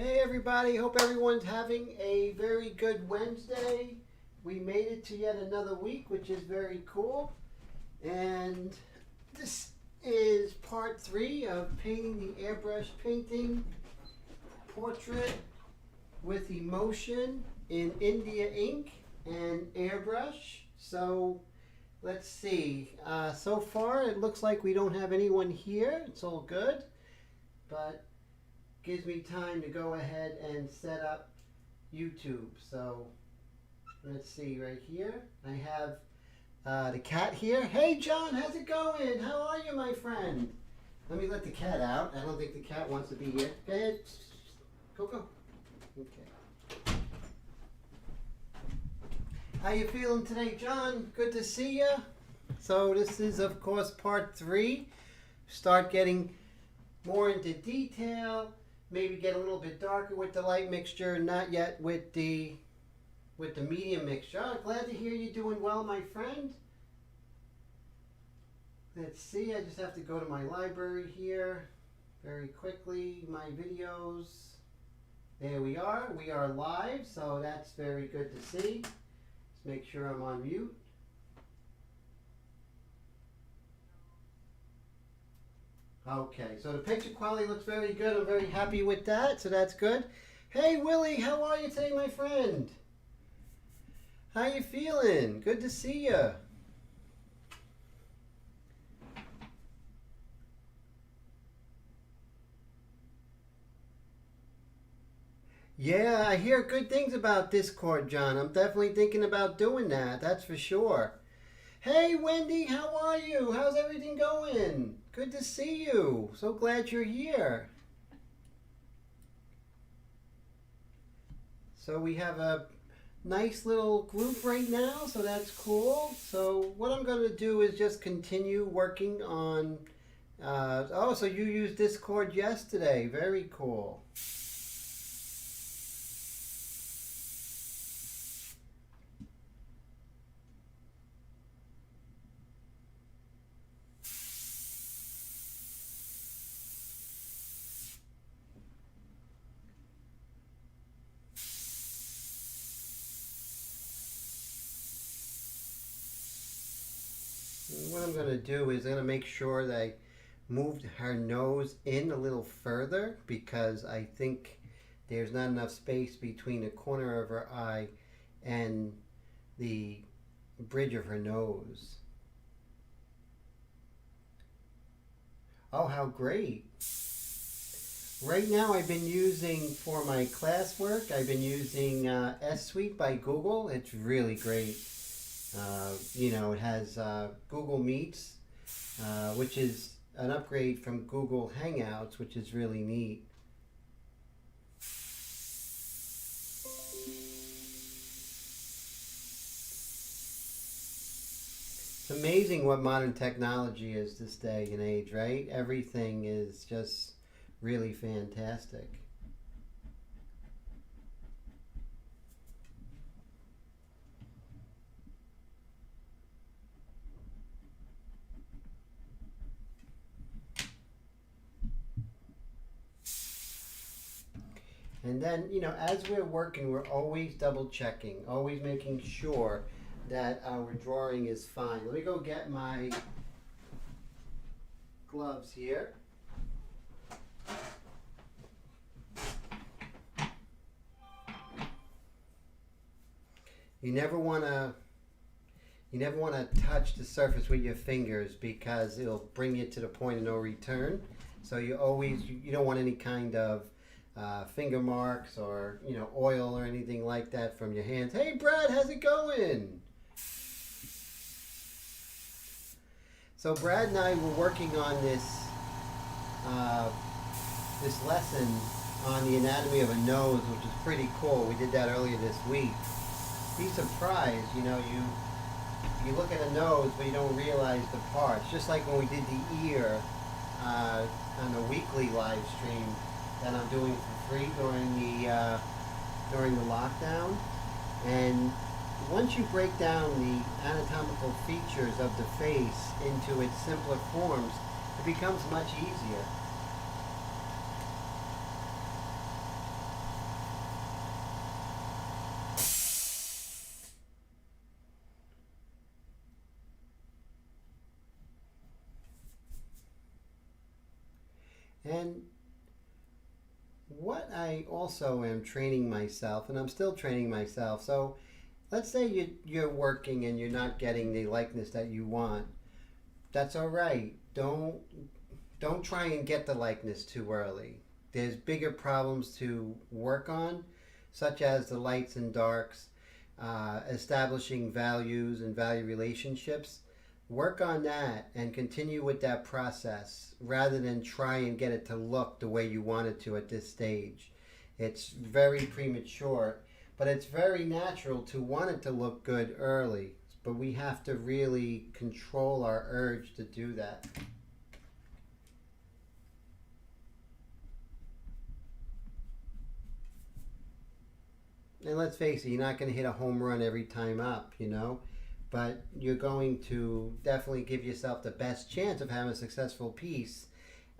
Hey everybody, hope everyone's having a very good Wednesday. We made it to yet another week, which is very cool. And this is part 3 of painting the airbrush painting portrait with emotion in India ink and airbrush. So let's see. So far it looks like we don't have anyone here. It's all good. But gives me time to go ahead and set up YouTube. So let's see right here. I have the cat here. Hey John, how's it going? How are you, my friend? Let me let the cat out. I don't think the cat wants to be here. Go ahead. Go. Okay. How you feeling today, John? Good to see you. So this is, of course, part 3. Start getting more into detail. Maybe get a little bit darker with the light mixture, not yet with the medium mixture. Oh, glad to hear you're doing well, my friend. Let's see, I just have to go to my library here very quickly. My videos. There we are. We are live, so that's very good to see. Let's make sure I'm on mute. Okay, so the picture quality looks very good. I'm very happy with that, so that's good. Hey Willie, how are you today, my friend? How you feeling? Good to see you. Yeah, I hear good things about Discord, John. I'm definitely thinking about doing that, that's for sure. Hey Wendy, how are you? How's everything going? Good to see you. So glad you're here. So we have a nice little group right now, so that's cool. So what I'm going to do is just continue working on... oh, so you used Discord yesterday. Very cool. What I'm going to do is I'm going to make sure that I moved her nose in a little further because I think there's not enough space between the corner of her eye and the bridge of her nose. Oh, how great. Right now I've been using, for my classwork, I've been using S Suite by Google. It's really great. You know, it has Google Meets, which is an upgrade from Google Hangouts, which is really neat. It's amazing what modern technology is this day and age, right? Everything is just really fantastic. And then, you know, as we're working, we're always double checking, always making sure that our drawing is fine. Let me go get my gloves here. You never want to touch the surface with your fingers because it'll bring you to the point of no return. So you don't want any kind of finger marks or, you know, oil or anything like that from your hands. Hey Brad, how's it going? So Brad and I were working on this lesson on the anatomy of a nose, which is pretty cool. We did that earlier this week. Be surprised, you know, you look at a nose but you don't realize the parts. Just like when we did the ear on the weekly live stream that I'm doing for free during the lockdown. And once you break down the anatomical features of the face into its simpler forms, it becomes much easier. And what I also am training myself, and I'm still training myself, so let's say you're working and you're not getting the likeness that you want. That's all right. Don't try and get the likeness too early. There's bigger problems to work on, such as the lights and darks, establishing values and value relationships. Work on that and continue with that process rather than try and get it to look the way you want it to at this stage. It's very premature, but it's very natural to want it to look good early. But we have to really control our urge to do that. And let's face it, you're not going to hit a home run every time up, but you're going to definitely give yourself the best chance of having a successful piece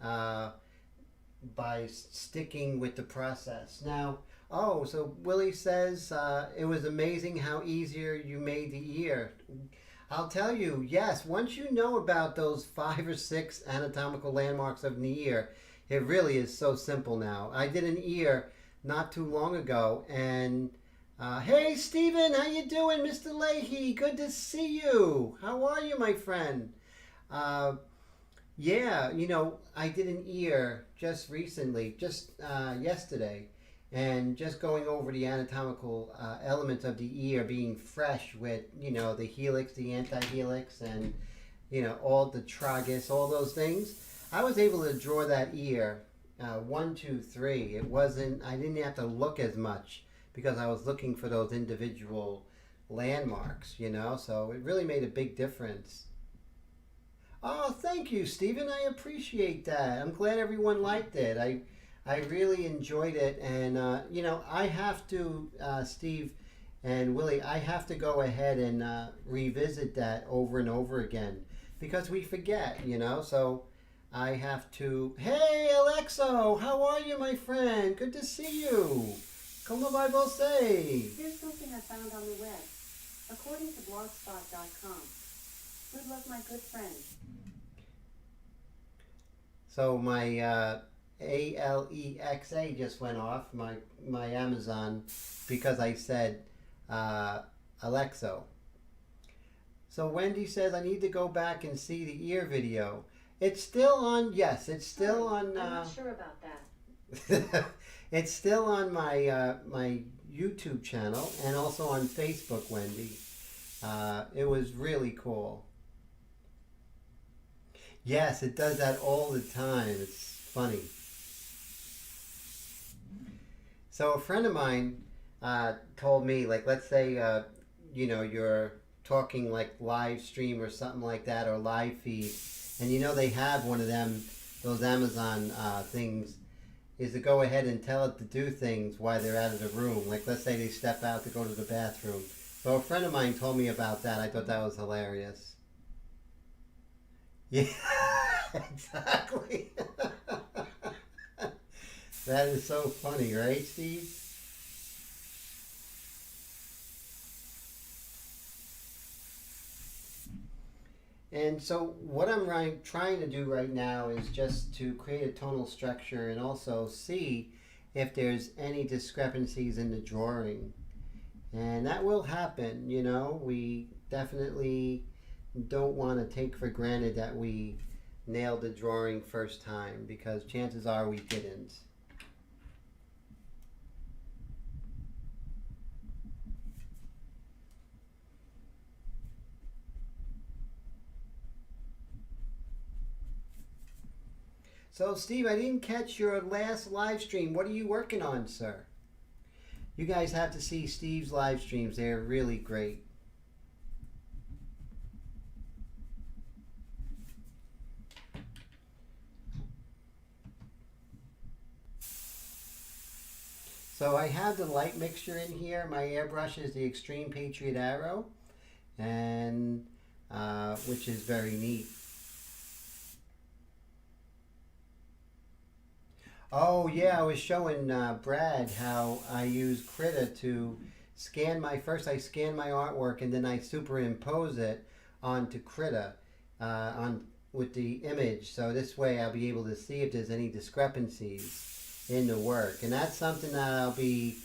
by sticking with the process. Now, so Willie says it was amazing how easier you made the ear. I'll tell you, yes, once you know about those 5 or 6 anatomical landmarks of the ear, it really is so simple now. I did an ear not too long ago, and hey Stephen, how you doing? Mr. Leahy, good to see you. How are you, my friend? Yeah, I did an ear just recently, just yesterday, and just going over the anatomical elements of the ear being fresh with, the helix, the antihelix, and, all the tragus, all those things. I was able to draw that ear 1, 2, 3. I didn't have to look as much because I was looking for those individual landmarks, so it really made a big difference. Oh, thank you, Stephen. I appreciate that. I'm glad everyone liked it. I really enjoyed it, and I have to, Steve and Willie, I have to go ahead and revisit that over and over again because we forget, so I have to. Hey, Alexo, how are you, my friend? Good to see you. Como vai você? Here's something I found on the web. According to blogspot.com. Good luck, my good friend. So my Alexa just went off, my Amazon, because I said Alexo. So Wendy says I need to go back and see the ear video. It's still on. Yes, it's still on. I'm not sure about that. It's still on my YouTube channel and also on Facebook, Wendy. It was really cool. Yes, it does that all the time. It's funny. So a friend of mine told me, like, let's say, you're talking like live stream or something like that, or live feed, and they have one of them, those Amazon things, is to go ahead and tell it to do things while they're out of the room. Like, let's say they step out to go to the bathroom. So a friend of mine told me about that. I thought that was hilarious. Yeah, exactly. That is so funny, right, Steve? And so what I'm trying to do right now is just to create a tonal structure and also see if there's any discrepancies in the drawing. And that will happen, we definitely don't want to take for granted that we nailed the drawing first time, because chances are we didn't. So Steve, I didn't catch your last live stream. What are you working on, sir? You guys have to see Steve's live streams. They're really great. So I have the light mixture in here. My airbrush is the Extreme Patriot Arrow, and which is very neat. Oh yeah, I was showing Brad how I use Krita to scan I scan my artwork and then I superimpose it onto Krita, with the image, so this way I'll be able to see if there's any discrepancies in the work. And that's something that I'll be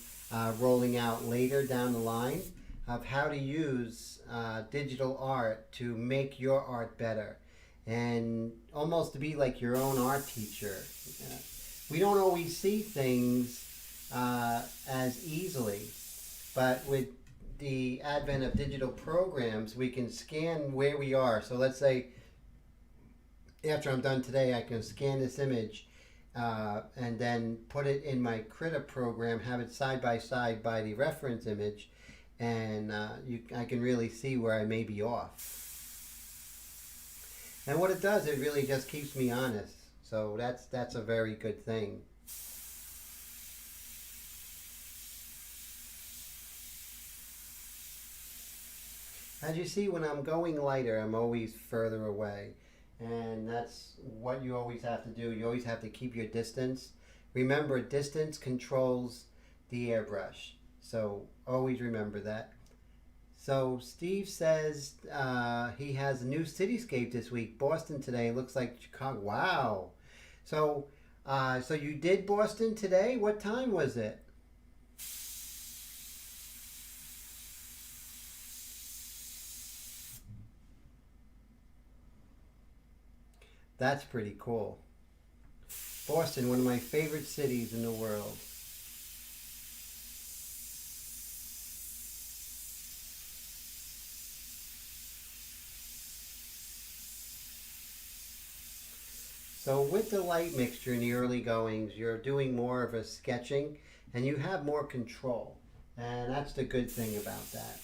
rolling out later down the line, of how to use digital art to make your art better, and almost to be like your own art teacher. We don't always see things as easily, but with the advent of digital programs, we can scan where we are. So let's say after I'm done today, I can scan this image and then put it in my Critter program, have it side by side by the reference image, and I can really see where I may be off. And what it does, it really just keeps me honest. So that's a very good thing. As you see, when I'm going lighter, I'm always further away. And that's what you always have to do. You always have to keep your distance. Remember, distance controls the airbrush. So always remember that. So Steve says he has a new cityscape this week. Boston today, looks like Chicago. Wow. So you did Boston today? What time was it? That's pretty cool. Boston, one of my favorite cities in the world. So with the light mixture in the early goings, you're doing more of a sketching and you have more control. And that's the good thing about that.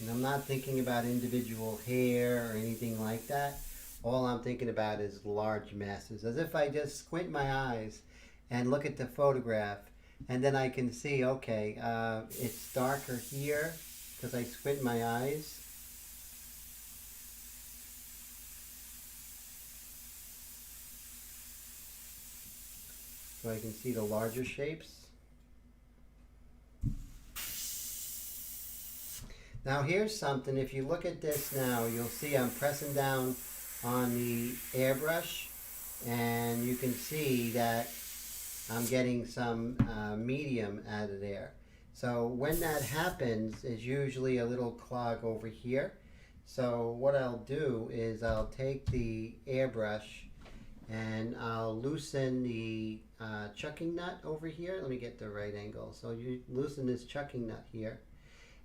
And I'm not thinking about individual hair or anything like that. All I'm thinking about is large masses. As if I just squint my eyes and look at the photograph, and then I can see, okay, it's darker here because I squint my eyes. So I can see the larger shapes. Now here's something, if you look at this now, you'll see I'm pressing down on the airbrush, and you can see that I'm getting some medium out of there. So when that happens, is usually a little clog over here. So what I'll do is I'll take the airbrush and I'll loosen the chucking nut over here. Let me get the right angle. So you loosen this chucking nut here.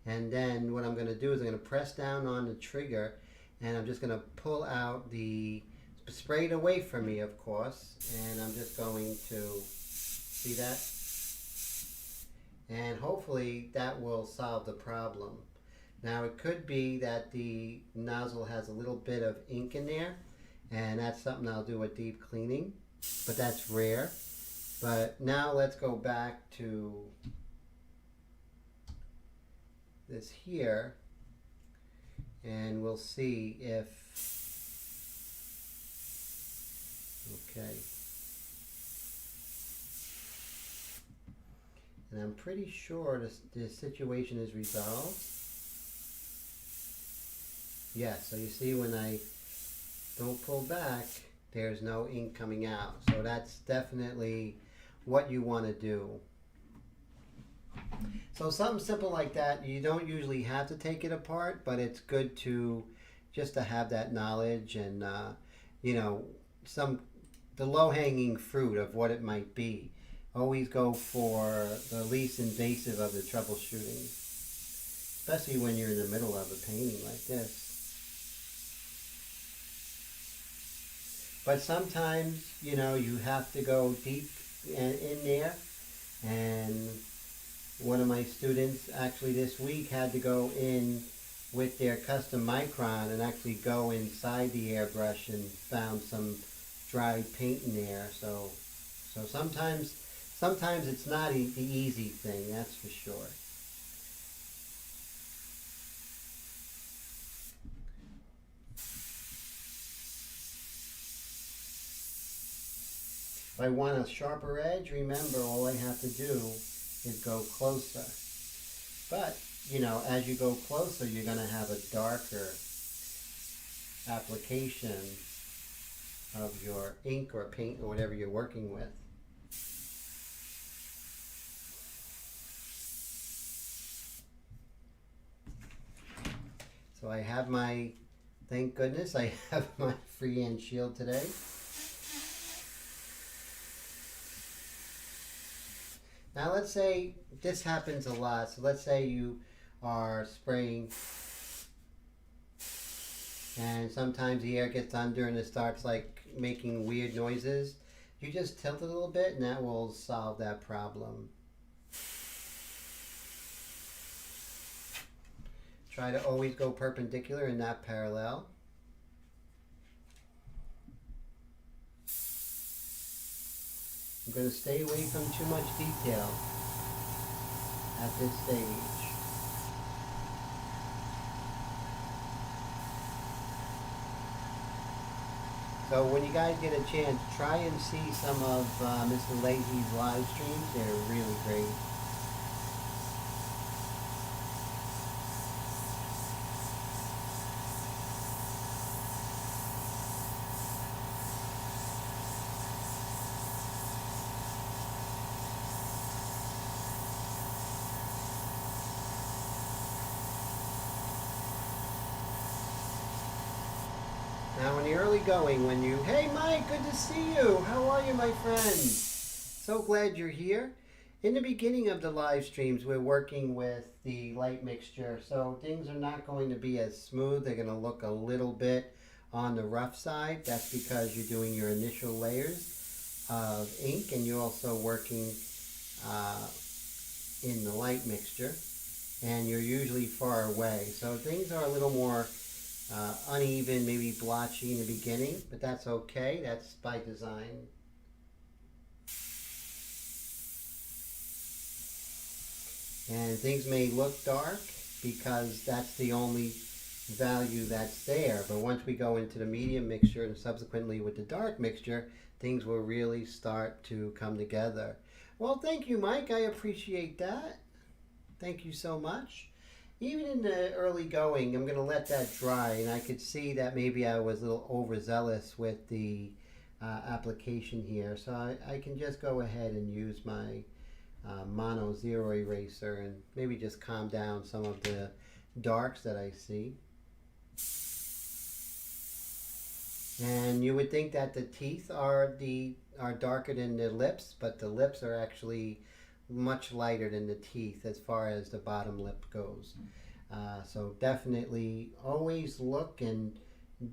And then what I'm going to do is I'm going to press down on the trigger, and I'm just going to pull out the, spray it away from me, of course, and I'm just going to, see that? And hopefully that will solve the problem. Now it could be that the nozzle has a little bit of ink in there, and that's something I'll do a deep cleaning, but that's rare. But now let's go back to this here, and we'll see if, okay, and I'm pretty sure this situation is resolved. Yeah, so you see when I don't pull back, there's no ink coming out. So that's definitely what you want to do. So something simple like that, you don't usually have to take it apart, but it's good to just to have that knowledge and you know, the low-hanging fruit of what it might be. Always go for the least invasive of the troubleshooting, especially when you're in the middle of a painting like this. But sometimes, you know, you have to go deep in there, and one of my students actually this week had to go in with their custom micron and actually go inside the airbrush and found some dried paint in there. So sometimes it's not the easy thing, that's for sure. If I want a sharper edge, remember all I have to do is go closer. But you know, as you go closer, you're going to have a darker application of your ink or paint or whatever you're working with. So I have my, thank goodness, I have my freehand shield today. Now let's say this happens a lot. So let's say you are spraying and sometimes the air gets under and it starts like making weird noises. You just tilt it a little bit and that will solve that problem. Try to always go perpendicular and not parallel. I'm going to stay away from too much detail at this stage. So when you guys get a chance, try and see some of Mr. Lazy's live streams. They're really great. Now in the early going, when you, hey Mike, good to see you. How are you, my friend? So glad you're here. In the beginning of the live streams, we're working with the light mixture, so things are not going to be as smooth. They're going to look a little bit on the rough side. That's because you're doing your initial layers of ink and you're also working in the light mixture, and you're usually far away. So things are a little more uneven, maybe blotchy in the beginning, but that's okay. That's by design. And things may look dark because that's the only value that's there. But once we go into the medium mixture and subsequently with the dark mixture, things will really start to come together. Well, thank you, Mike. I appreciate that. Thank you so much. Even in the early going, I'm going to let that dry, and I could see that maybe I was a little overzealous with the application here. So I can just go ahead and use my mono zero eraser and maybe just calm down some of the darks that I see. And you would think that the teeth are darker than the lips, but the lips are actually much lighter than the teeth as far as the bottom lip goes. So definitely always look and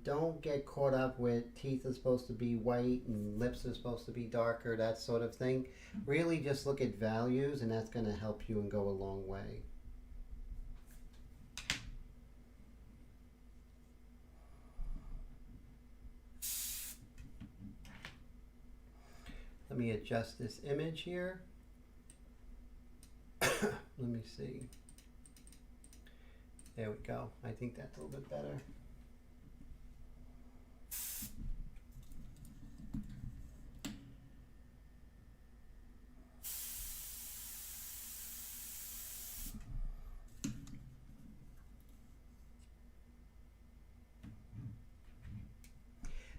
don't get caught up with teeth are supposed to be white and lips are supposed to be darker, that sort of thing. Really just look at values, and that's going to help you and go a long way. Let me adjust this image here. Let me see. There we go. I think that's a little bit better.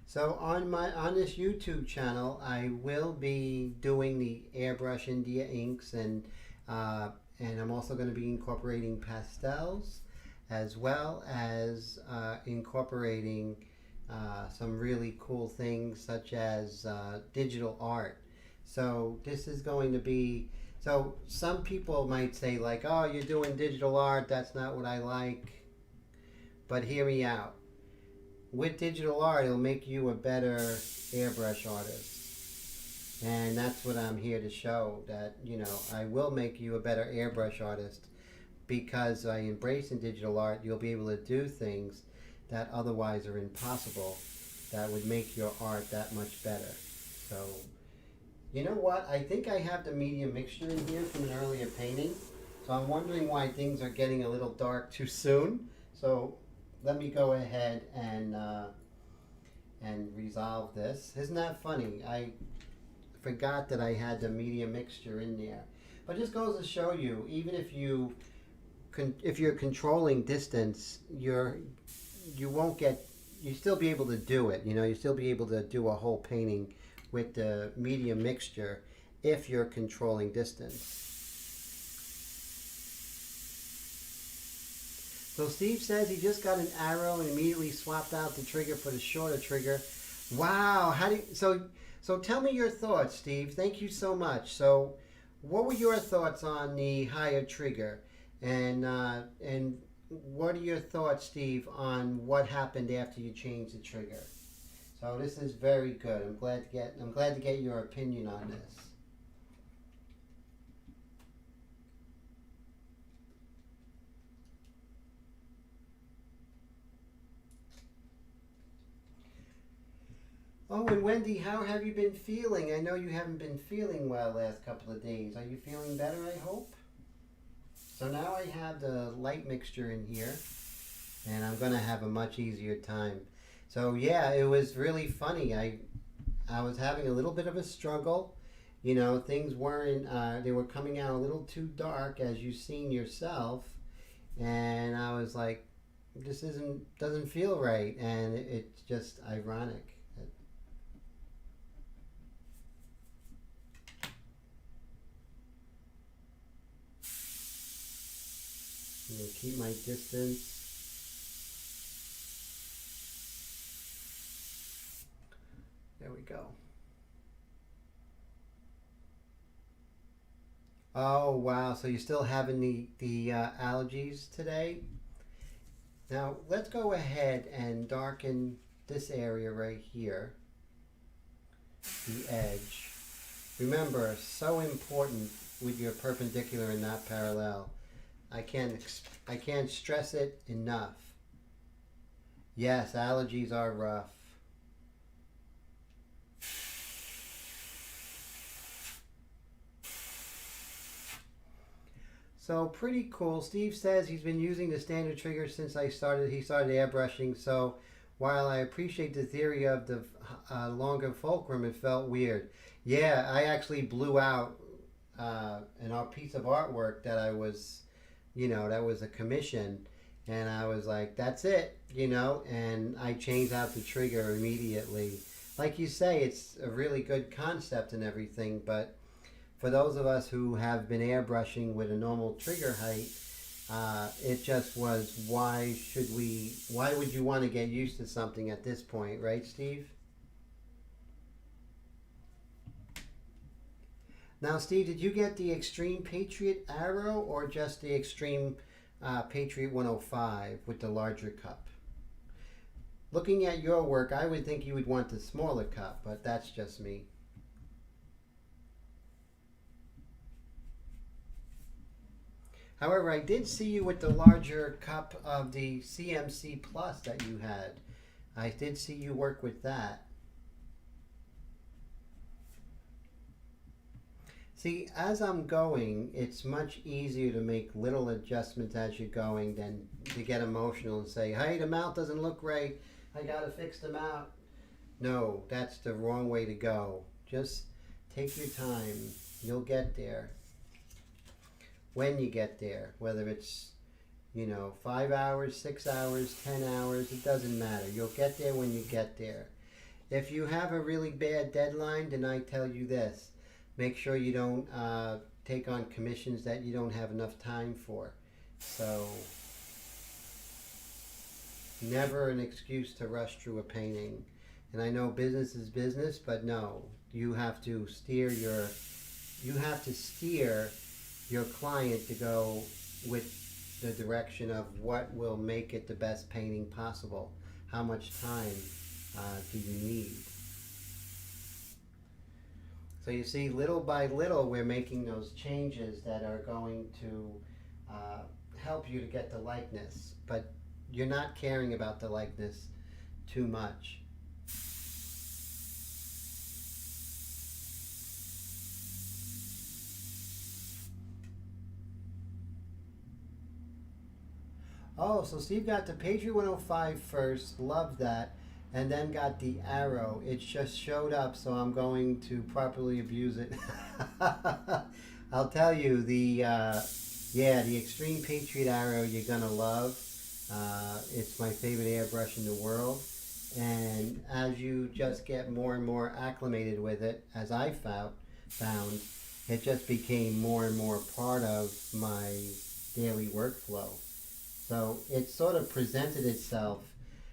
So on this YouTube channel, I will be doing the Airbrush India inks, and I'm also going to be incorporating pastels, as well as incorporating some really cool things such as digital art. So this is going to be, so some people might say like, oh, you're doing digital art, that's not what I like. But hear me out. With digital art, it'll make you a better airbrush artist. And that's what I'm here to show, that, you know, I will make you a better airbrush artist, because by embracing digital art, you'll be able to do things that otherwise are impossible, that would make your art that much better. So, you know what? I think I have the medium mixture in here from an earlier painting. So I'm wondering why things are getting a little dark too soon. So let me go ahead and resolve this. Isn't that funny? I forgot that I had the medium mixture in there. But it just goes to show you, even if you if you're controlling distance, you won't get, you still be able to do it. You know, you still be able to do a whole painting with the medium mixture if you're controlling distance. So Steve says he just got an arrow and immediately swapped out the trigger for the shorter trigger. Wow, so tell me your thoughts, Steve. Thank you so much. So what were your thoughts on the higher trigger? And what are your thoughts, Steve, on what happened after you changed the trigger? So this is very good. I'm glad to get your opinion on this. Oh, and Wendy, how have you been feeling? I know you haven't been feeling well last couple of days. Are you feeling better, I hope? So now I have the light mixture in here, and I'm going to have a much easier time. So yeah, it was really funny. I was having a little bit of a struggle. You know, things weren't, they were coming out a little too dark, as you've seen yourself. And I was like, this doesn't feel right. And it's just ironic. I'm going to keep my distance. There we go. Oh wow, so you're still having the allergies today? Now let's go ahead and darken this area right here, the edge. Remember, so important with your perpendicular and not parallel. I can't stress it enough. Yes, allergies are rough. So pretty cool. Steve says he's been using the standard trigger since he started airbrushing. So while I appreciate the theory of the longer fulcrum, it felt weird. Yeah, I actually blew out a piece of artwork that I was, that was a commission, and I was like, that's it, and I changed out the trigger immediately. Like you say, it's a really good concept and everything, but for those of us who have been airbrushing with a normal trigger height, it just was, why would you want to get used to something at this point, right, Steve? Now, Steve, did you get the Extreme Patriot Arrow or just the Extreme Patriot 105 with the larger cup? Looking at your work, I would think you would want the smaller cup, but that's just me. However, I did see you with the larger cup of the CMC Plus that you had. I did see you work with that. See, as I'm going, it's much easier to make little adjustments as you're going than to get emotional and say, hey, the mount doesn't look right, I gotta fix the mount. No, that's the wrong way to go. Just take your time. You'll get there. When you get there, whether it's 5 hours, 6 hours, 10 hours, it doesn't matter. You'll get there when you get there. If you have a really bad deadline, then I tell you this: make sure you don't take on commissions that you don't have enough time for. So never an excuse to rush through a painting. And I know business is business, but no, you have to steer your client to go with the direction of what will make it the best painting possible. How much time do you need? So you see, little by little, we're making those changes that are going to help you to get the likeness, but you're not caring about the likeness too much. Oh, so Steve got the Patriot 105 first, loved that, and then got the arrow. It just showed up, so I'm going to properly abuse it. I'll tell you, Yeah, the Extreme Patriot Arrow you're gonna love. It's my favorite airbrush in the world. And as you just get more and more acclimated with it, as I found, it just became more and more part of my daily workflow. So it sort of presented itself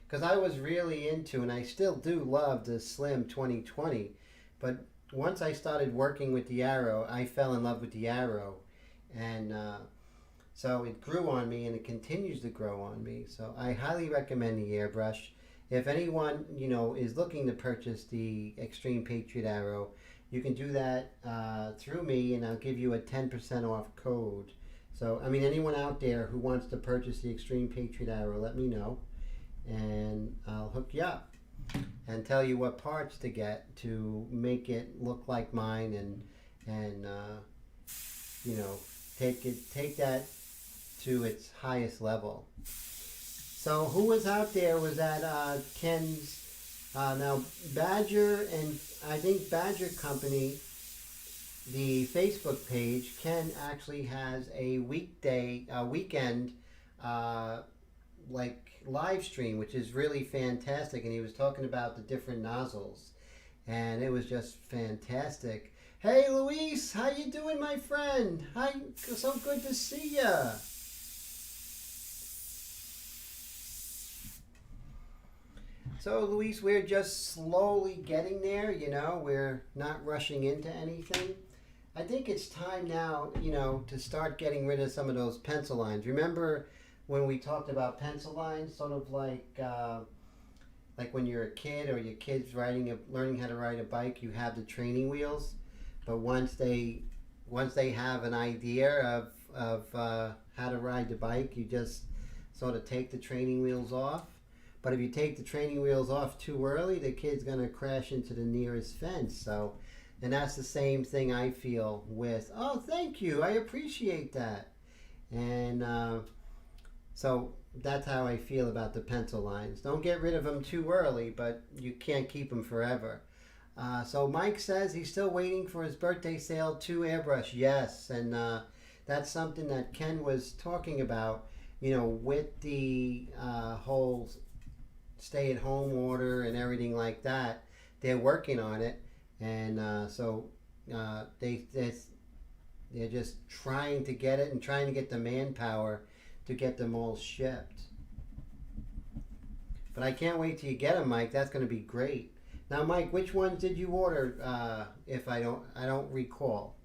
because I was really into, and I still do love the Slim 2020. But once I started working with the Arrow, I fell in love with the Arrow, and so it grew on me, and it continues to grow on me. So I highly recommend the airbrush. If anyone is looking to purchase the Extreme Patriot Arrow, you can do that through me, and I'll give you a 10% off code. So I mean, anyone out there who wants to purchase the Extreme Patriot Arrow, let me know, and I'll hook you up and tell you what parts to get to make it look like mine, and take that to its highest level. So who was out there was at Ken's now Badger, and I think Badger Company, the Facebook page. Ken actually has a weekend like live stream, which is really fantastic, and he was talking about the different nozzles, and it was just fantastic. Hey Luis, how you doing, my friend? Hi, so good to see ya. So Luis, we're just slowly getting there, we're not rushing into anything. I think it's time now, to start getting rid of some of those pencil lines. Remember when we talked about pencil lines, sort of like when you're a kid or your kid's learning how to ride a bike, you have the training wheels. But once they have an idea of how to ride the bike, you just sort of take the training wheels off. But if you take the training wheels off too early, the kid's going to crash into the nearest fence. So, and that's the same thing I feel with, oh, thank you, I appreciate that. And so that's how I feel about the pencil lines. Don't get rid of them too early, but you can't keep them forever. So Mike says he's still waiting for his birthday sale to airbrush. Yes, and that's something that Ken was talking about, with the whole stay-at-home order and everything like that. They're working on it, and so they're just trying to get it and trying to get the manpower to get them all shipped. But I can't wait till you get them, Mike. That's going to be great. Now, Mike, which ones did you order? If I don't recall.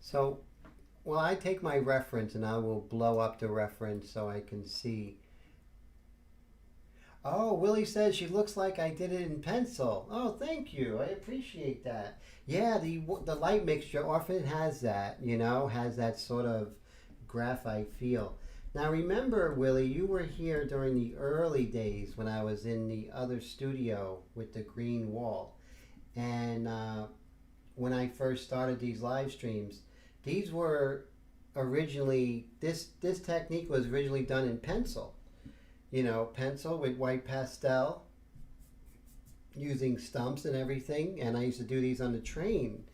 So, well, I take my reference and I will blow up the reference so I can see. Oh, Willie says she looks like I did it in pencil. Oh, thank you. I appreciate that. Yeah, the light mixture often has that, has that sort of graphite feel. Now remember, Willie, you were here during the early days when I was in the other studio with the green wall. And when I first started these live streams, these were originally, this technique was originally done in pencil. Pencil with white pastel, using stumps and everything, and I used to do these on the train.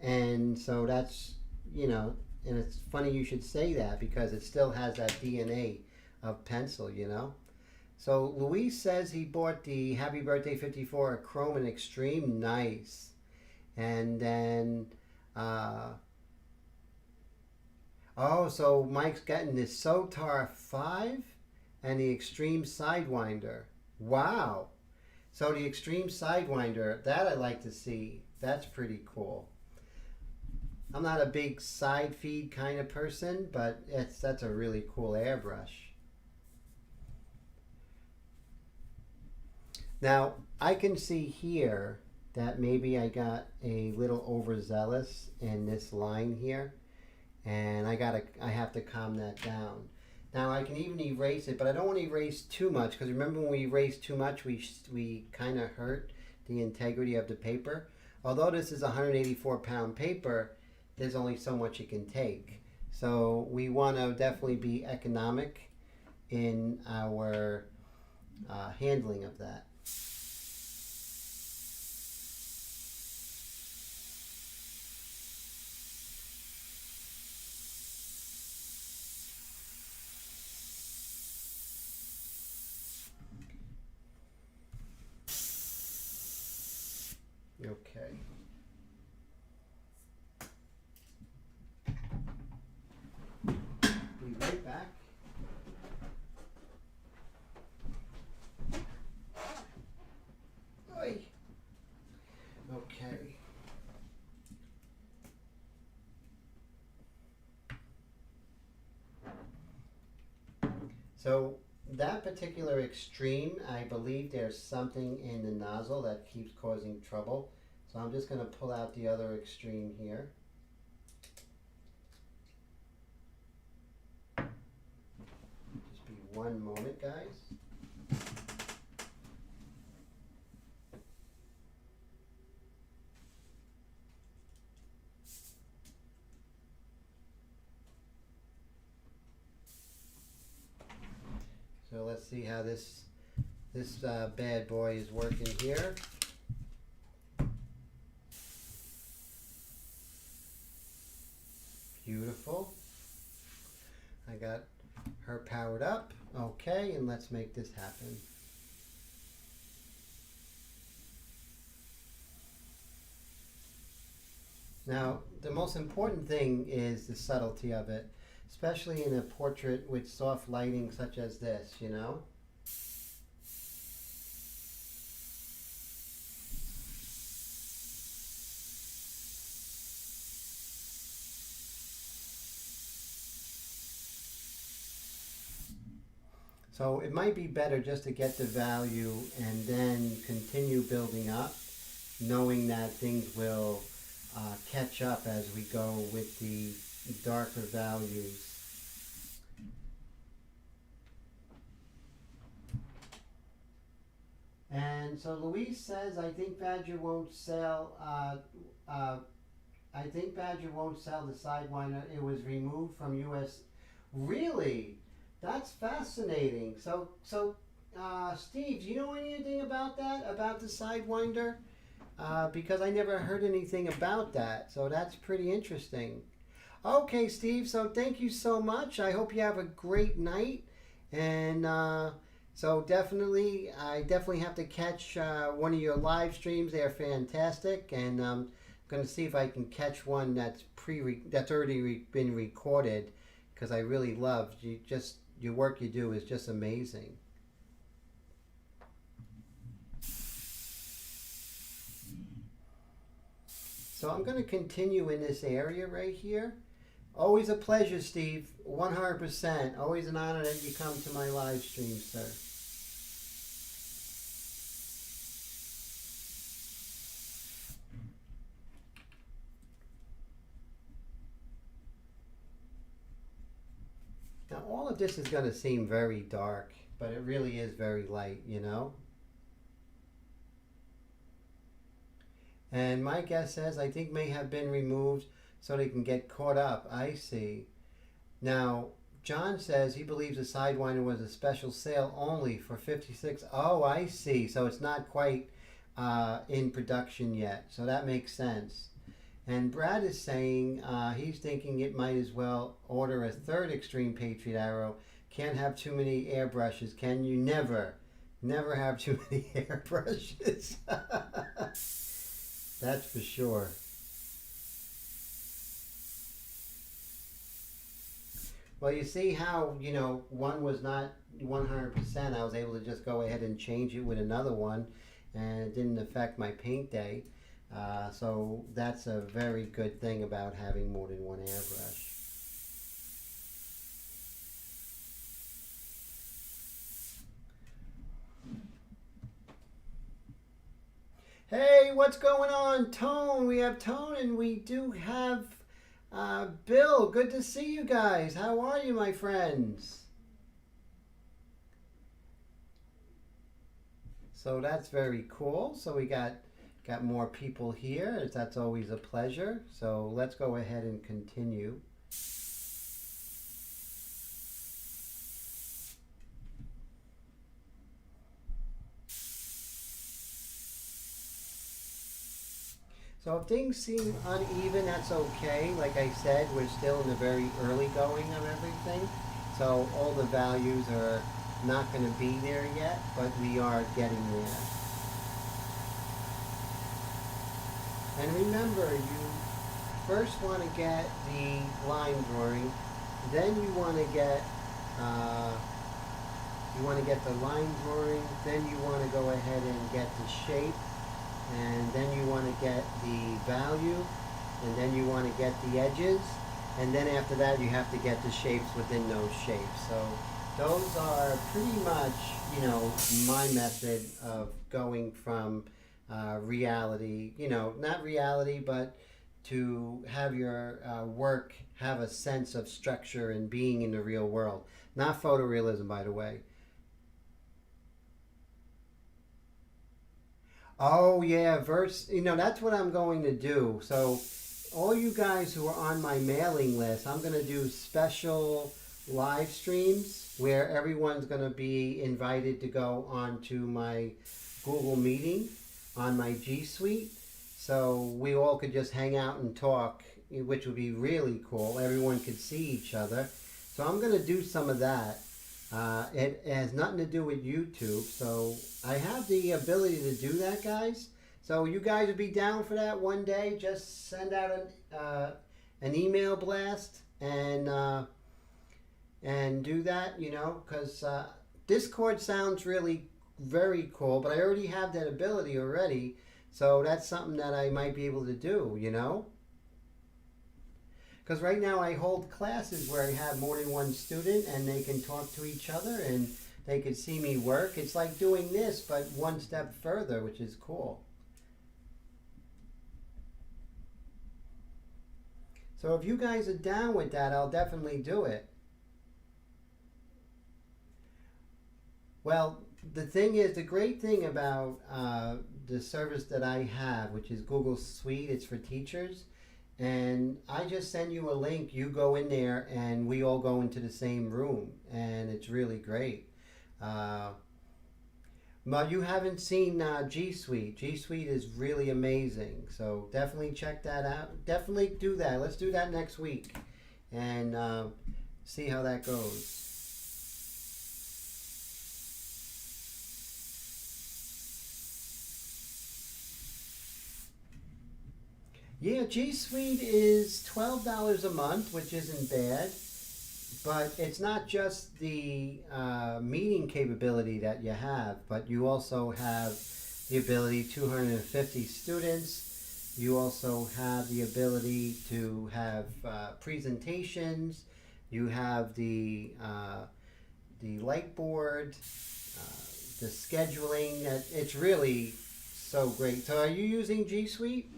And so that's, and it's funny you should say that because it still has that DNA of pencil, So Luis says he bought the Happy Birthday 54 Chrome and Extreme. Nice. And then so Mike's getting this Sotar 5 and the Extreme Sidewinder. Wow. So the Extreme Sidewinder, that I'd like to see. That's pretty cool. I'm not a big side feed kind of person, but that's a really cool airbrush. Now, I can see here that maybe I got a little overzealous in this line here, and I have to calm that down. Now I can even erase it, but I don't want to erase too much because remember when we erase too much, we kind of hurt the integrity of the paper. Although this is a 184-pound paper, there's only so much it can take. So we want to definitely be economic in our handling of that. Okay. Be right back. Oy. Okay. So that particular extreme, I believe there's something in the nozzle that keeps causing trouble. So I'm just going to pull out the other extreme here. Just be one moment, guys. So let's see how this bad boy is working here. Beautiful. I got her powered up. Okay, and let's make this happen. Now, the most important thing is the subtlety of it, especially in a portrait with soft lighting such as this, you know? So it might be better just to get the value and then continue building up, knowing that things will catch up as we go with the darker values. And so Louise says, I think Badger won't sell. I think Badger won't sell the Sidewinder. It was removed from U.S. Really? That's fascinating. So Steve, do you know anything about that? About the Sidewinder? Because I never heard anything about that. So that's pretty interesting. Okay, Steve. So thank you so much. I hope you have a great night. And so I definitely have to catch one of your live streams. They're fantastic, and I'm going to see if I can catch one that's already been recorded, because I really love your work you do is just amazing. So I'm going to continue in this area right here. Always a pleasure, Steve. 100%. Always an honor that you come to my live stream, sir. Now, all of this is going to seem very dark, but it really is very light, you know? And my guess says, I think may have been removed so they can get caught up. I see. Now, John says he believes the Sidewinder was a special sale only for 56. Oh, I see. So it's not quite in production yet. So that makes sense. And Brad is saying he's thinking it might as well order a third Extreme Patriot arrow. Can't have too many airbrushes, can you? Never have too many airbrushes. That's for sure. Well, you see how, one was not 100%. I was able to just go ahead and change it with another one, and it didn't affect my paint day. So that's a very good thing about having more than one airbrush. Hey, what's going on, Tone? We have Tone, and we do have Bill. Good to see you guys. How are you, my friends? So that's very cool. So we got more people here. That's always a pleasure. So let's go ahead and continue. So if things seem uneven, that's okay. Like I said, we're still in the very early going of everything. So all the values are not going to be there yet, but we are getting there. And remember, you first want to get the line drawing, then you want to get the line drawing, then you want to go ahead and get the shape, and then you want to get the value, and then you want to get the edges, and then after that you have to get the shapes within those shapes. So those are pretty much, you know, my method of going from reality, you know, not reality, but to have your work have a sense of structure and being in the real world. Not photorealism, by the way. Oh yeah, you know, that's what I'm going to do. So all you guys who are on my mailing list, I'm going to do special live streams where everyone's going to be invited to go onto my Google meeting on my G Suite. So we all could just hang out and talk, which would be really cool. Everyone could see each other. So I'm going to do some of that. It has nothing to do with YouTube, so I have the ability to do that, guys. So you guys would be down for that one day. Just send out an email blast and do that, you know, because Discord sounds really very cool, but I already have that ability already. So that's something that I might be able to do, you know. Because right now I hold classes where I have more than one student and they can talk to each other and they can see me work. It's like doing this, but one step further, which is cool. So if you guys are down with that, I'll definitely do it. Well, the thing is, the great thing about the service that I have, which is Google Suite, it's for teachers. And I just send you a link, you go in there, and we all go into the same room, and it's really great. But you haven't seen G Suite. G Suite is really amazing, so definitely check that out. Definitely do that. Let's do that next week, and see how that goes. Yeah, G Suite is $12 a month, which isn't bad. But it's not just the meeting capability that you have, but you also have the ability 250 students. You also have the ability to have presentations. You have the light board, the scheduling. It's really so great. So, are you using G Suite?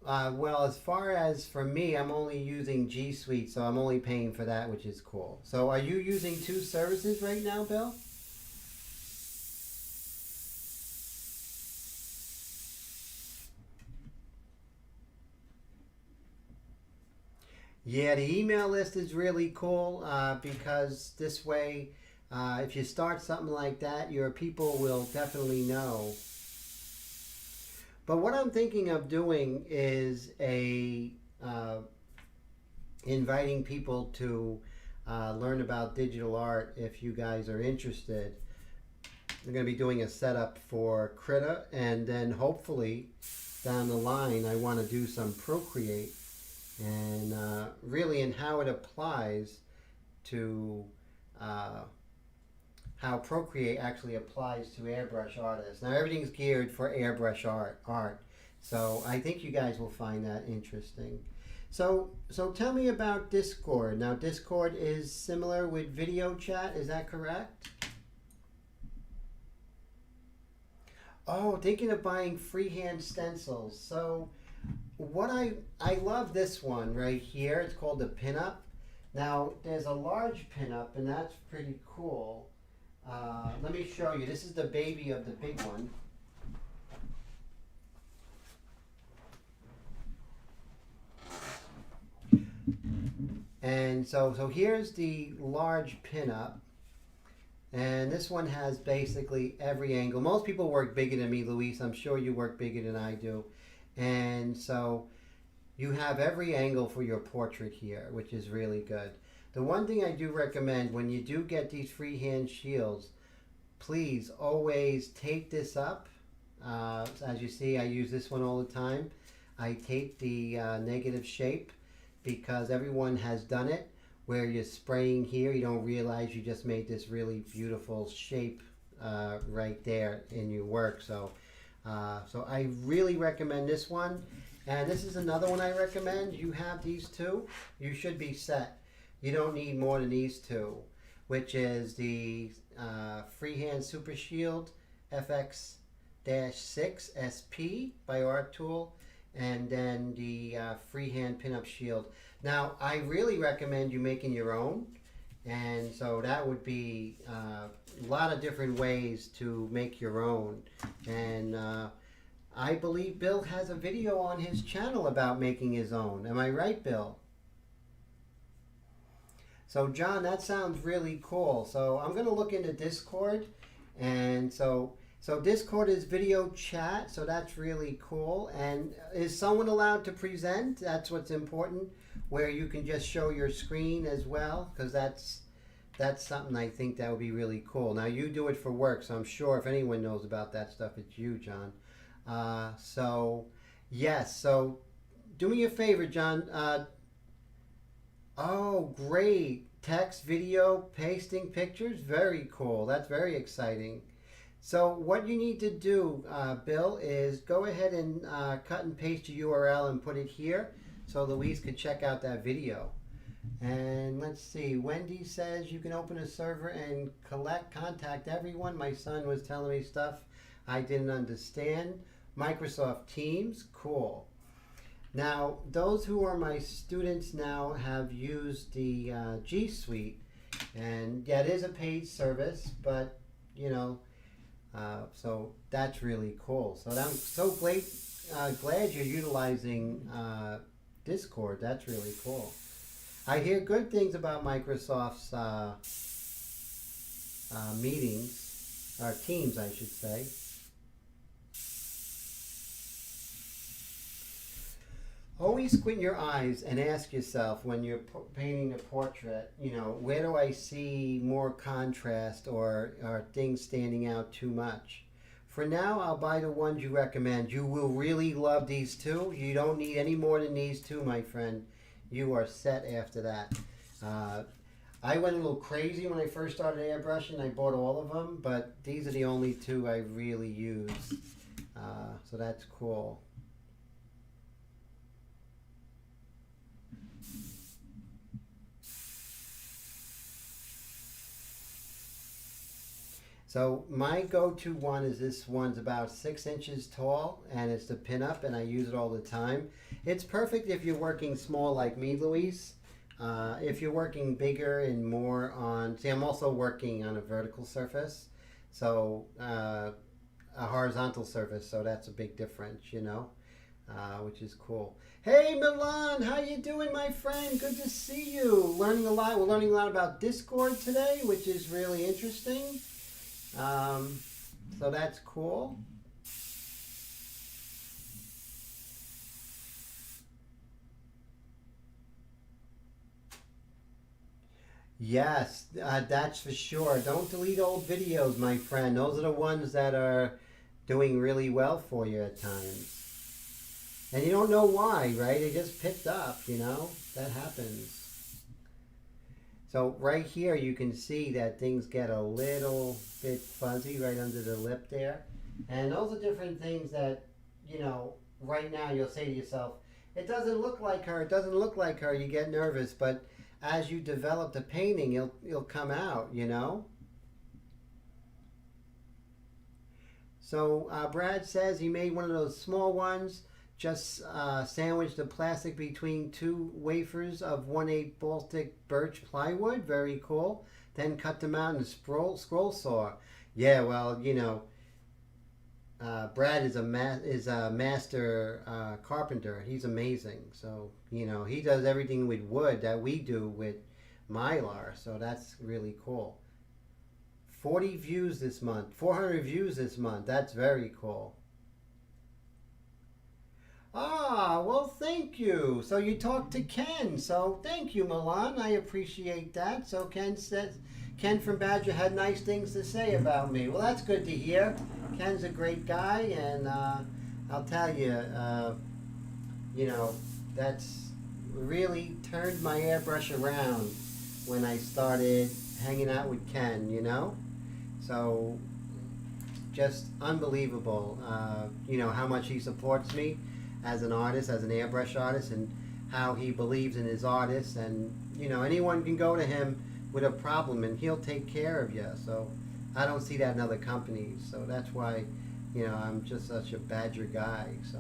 Well, as far as for me, I'm only using G Suite, so I'm only paying for that, which is cool. So are you using two services right now, Bill? Yeah, the email list is really cool because this way, if you start something like that, your people will definitely know. But what I'm thinking of doing is inviting people to learn about digital art if you guys are interested. I'm going to be doing a setup for Krita, and then hopefully down the line I want to do some Procreate, and really in how it applies to how Procreate actually applies to airbrush artists. Now everything's geared for airbrush art. So I think you guys will find that interesting. So tell me about Discord. Now Discord is similar with video chat, is that correct? Oh, thinking of buying freehand stencils. So what I love this one right here. It's called the pinup. Now there's a large pinup and that's pretty cool. Let me show you. This is the baby of the big one. And so here's the large pinup. And this one has basically every angle. Most people work bigger than me, Luis. I'm sure you work bigger than I do. And so you have every angle for your portrait here, which is really good. The one thing I do recommend when you do get these freehand shields, please always tape this up. As you see, I use this one all the time. I tape the negative shape because everyone has done it. Where you're spraying here, you don't realize you just made this really beautiful shape right there in your work. So I really recommend this one. And this is another one I recommend. You have these two, you should be set. You don't need more than these two, which is the Freehand Super Shield FX-6 SP by Art Tool, and then the Freehand Pinup Shield. Now, I really recommend you making your own, and so that would be a lot of different ways to make your own. And I believe Bill has a video on his channel about making his own. Am I right, Bill? So, John, that sounds really cool. So I'm going to look into Discord, and so Discord is video chat, so that's really cool. And is someone allowed to present? That's what's important, where you can just show your screen as well, because that's something I think that would be really cool. Now, you do it for work, so I'm sure if anyone knows about that stuff, it's you, John. So, yes, so do me a favor, John. Oh, great. Text, video, pasting pictures. Very cool. That's very exciting. So what you need to do, Bill, is go ahead and cut and paste your URL and put it here so Louise could check out that video. And let's see, Wendy says you can open a server and contact everyone. My son was telling me stuff I didn't understand. Microsoft Teams, cool. Now, those who are my students now have used the G Suite. And yeah, it is a paid service, but you know, so that's really cool. So I'm so glad you're utilizing Discord. That's really cool. I hear good things about Microsoft's meetings, or Teams, I should say. Always squint your eyes and ask yourself when you're painting a portrait, you know, where do I see more contrast or things standing out too much? For now, I'll buy the ones you recommend. You will really love these two. You don't need any more than these two, my friend. You are set after that. I went a little crazy when I first started airbrushing. I bought all of them, but these are the only two I really use. So that's cool. So my go-to one is this one's about 6 inches tall, and it's the pinup, and I use it all the time. It's perfect if you're working small like me, Luis. If you're working bigger and more on, see, I'm also working on a vertical surface, so a horizontal surface, so that's a big difference, you know, which is cool. Hey Milan, how you doing, my friend? Good to see you. Learning a lot. We're learning a lot about Discord today, which is really interesting. So that's cool. Yes, that's for sure. Don't delete old videos, my friend. Those are the ones that are doing really well for you at times. And you don't know why, right? They just picked up, you know? That happens. So right here you can see that things get a little bit fuzzy right under the lip there. And those are different things that, you know, right now you'll say to yourself, it doesn't look like her, it doesn't look like her, you get nervous, but as you develop the painting, it'll come out, you know? So Brad says he made one of those small ones, just sandwiched the plastic between 2 wafers of 1/8 Baltic birch plywood. Very cool. Then cut them out in a scroll saw. Yeah, well, you know, Brad is a master carpenter. He's amazing. So, you know, he does everything with wood that we do with Mylar. So that's really cool. 40 views this month, 400 views this month. That's very cool. Ah, well, thank you. So you talked to Ken. So thank you, Milan. I appreciate that. So Ken from Badger had nice things to say about me. Well, that's good to hear. Ken's a great guy, and I'll tell you, that's really turned my airbrush around when I started hanging out with Ken, So just unbelievable, how much he supports me as an artist, as an airbrush artist, and how he believes in his artists. And, anyone can go to him with a problem and he'll take care of you. So I don't see that in other companies. So that's why, I'm just such a Badger guy. So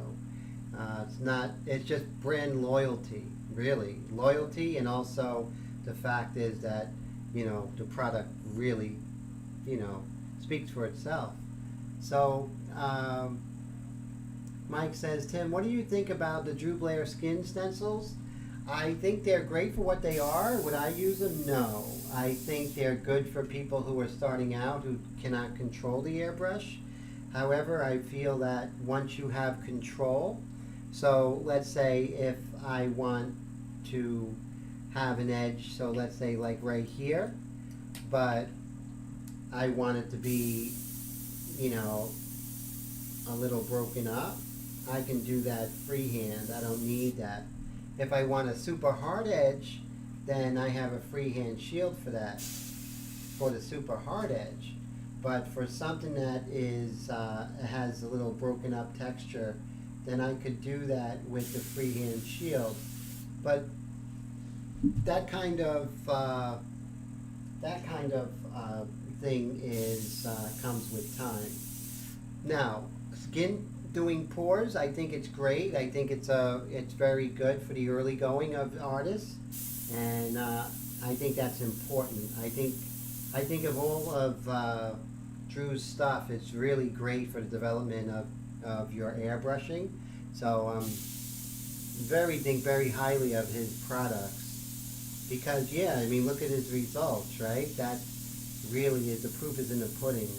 it's just brand loyalty, really. Loyalty, and also the fact is that, the product really, speaks for itself. So, Mike says, Tim, what do you think about the Drew Blair skin stencils? I think they're great for what they are. Would I use them? No. I think they're good for people who are starting out who cannot control the airbrush. However, I feel that once you have control, so let's say if I want to have an edge, so let's say like right here, but I want it to be, a little broken up, I can do that freehand. I don't need that. If I want a super hard edge, then I have a freehand shield for that, for the super hard edge. But for something that has a little broken up texture, then I could do that with the freehand shield. But that kind of thing comes with time. Now, skin doing pores, I think it's great. I think it's very good for the early going of artists, and I think that's important. I think of all of Drew's stuff, it's really great for the development of your airbrushing. So think very highly of his products, because look at his results, right? That really is, the proof is in the pudding.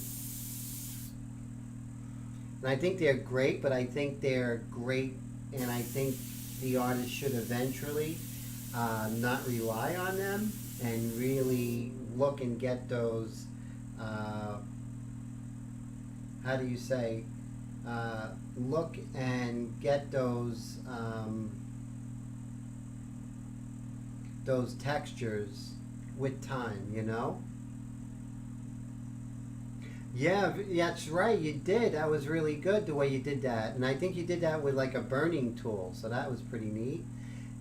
And I think they're great, but I think they're great, and I think the artist should eventually not rely on them and really look and get those, look and get those textures with time, Yeah, that's right, you did. That was really good the way you did that. And I think you did that with like a burning tool, so that was pretty neat.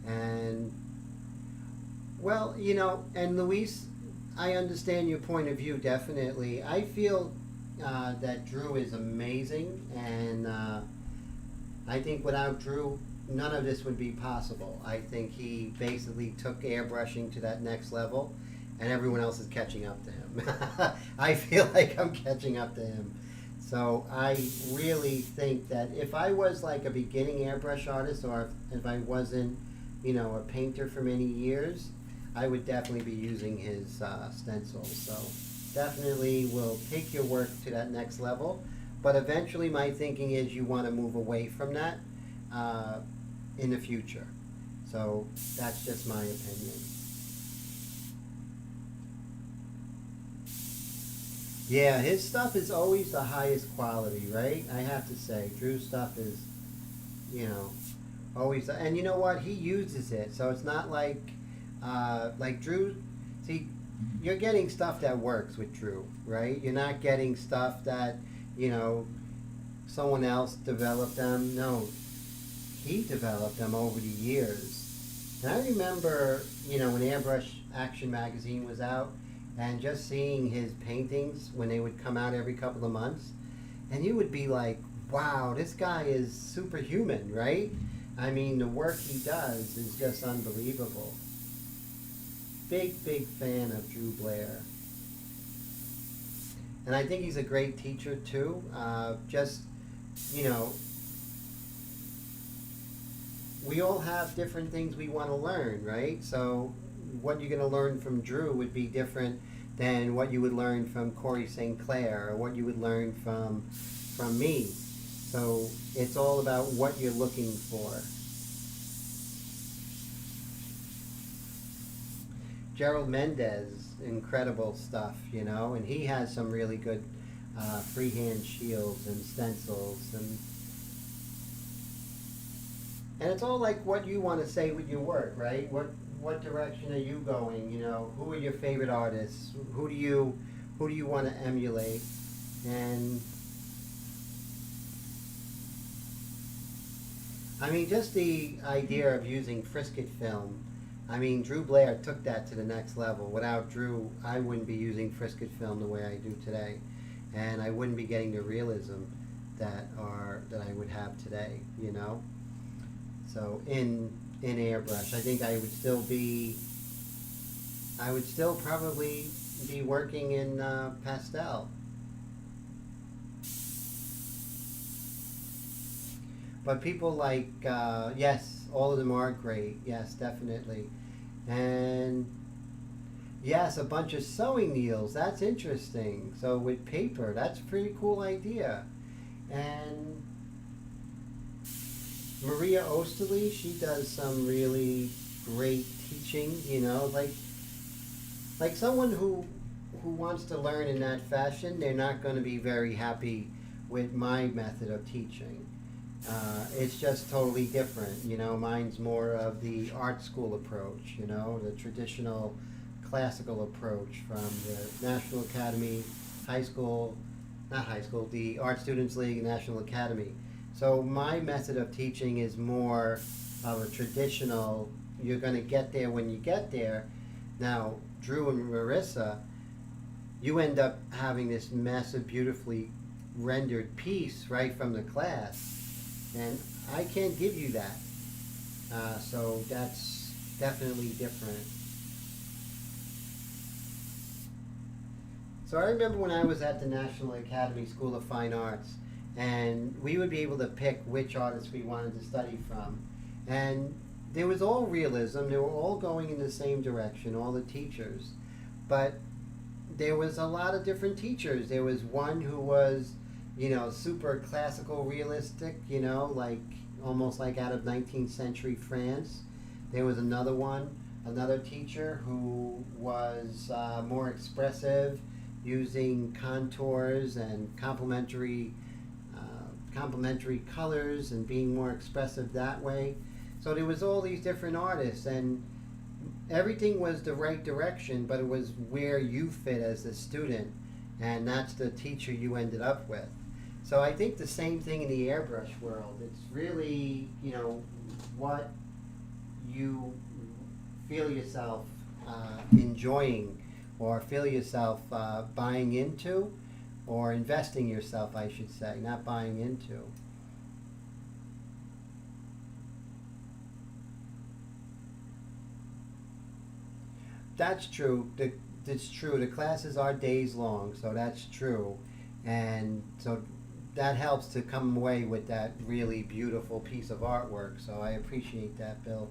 And, well, and Luis, I understand your point of view, definitely. I feel that Drew is amazing, and I think without Drew, none of this would be possible. I think he basically took airbrushing to that next level, and everyone else is catching up to him. I feel like I'm catching up to him. So I really think that if I was like a beginning airbrush artist, or if I wasn't, a painter for many years, I would definitely be using his stencils. So definitely will take your work to that next level. But eventually my thinking is you want to move away from that in the future. So that's just my opinion. Yeah, his stuff is always the highest quality, right? I have to say, Drew's stuff is, always, and you know what? He uses it, so it's not like Drew. See, you're getting stuff that works with Drew, right? You're not getting stuff that, someone else developed them. No, he developed them over the years. And I remember, when Airbrush Action Magazine was out, and just seeing his paintings when they would come out every couple of months, and you would be like, wow, this guy is superhuman, right? I mean, the work he does is just unbelievable. Big fan of Drew Blair. And I think he's a great teacher too. We all have different things we want to learn, right? So what you're going to learn from Drew would be different than what you would learn from Corey St. Clair or what you would learn from me. So it's all about what you're looking for. Gerald Mendez, incredible stuff, you know, and he has some really good freehand shields and stencils, and it's all like what you want to say with your work, right? What direction are you going? You know, who are your favorite artists? Who do you want to emulate? And I mean, just the idea of using Frisket film. I mean, Drew Blair took that to the next level. Without Drew, I wouldn't be using Frisket film the way I do today, and I wouldn't be getting the realism that I would have today. You know. So in Airbrush, I think I would still probably be working in pastel. But people like, yes, all of them are great. Yes, definitely. And yes, a bunch of sewing needles. That's interesting. So with paper, that's a pretty cool idea. And Maria Osterly, she does some really great teaching, you know, like someone who wants to learn in that fashion, they're not going to be very happy with my method of teaching. It's just totally different, you know. Mine's more of the art school approach, you know, the traditional classical approach from the National Academy, the Art Students League, National Academy. So my method of teaching is more of a traditional, you're going to get there when you get there. Now, Drew and Marissa, you end up having this massive, beautifully rendered piece right from the class. And I can't give you that. So that's definitely different. So I remember when I was at the National Academy School of Fine Arts, and we would be able to pick which artists we wanted to study from. And there was all realism, they were all going in the same direction, all the teachers. But there was a lot of different teachers. There was one who was, you know, super classical realistic, you know, like almost like out of 19th century France. There was another teacher who was more expressive, using contours and complementary colors and being more expressive that way. So there was all these different artists, and everything was the right direction, but it was where you fit as a student, and that's the teacher you ended up with. So I think the same thing in the airbrush world. It's really, you know, what you feel yourself enjoying, or feel yourself buying into, or investing yourself, I should say, not buying into. That's true. It's true. The classes are days long, so that's true. And so that helps to come away with that really beautiful piece of artwork. So I appreciate that, Bill.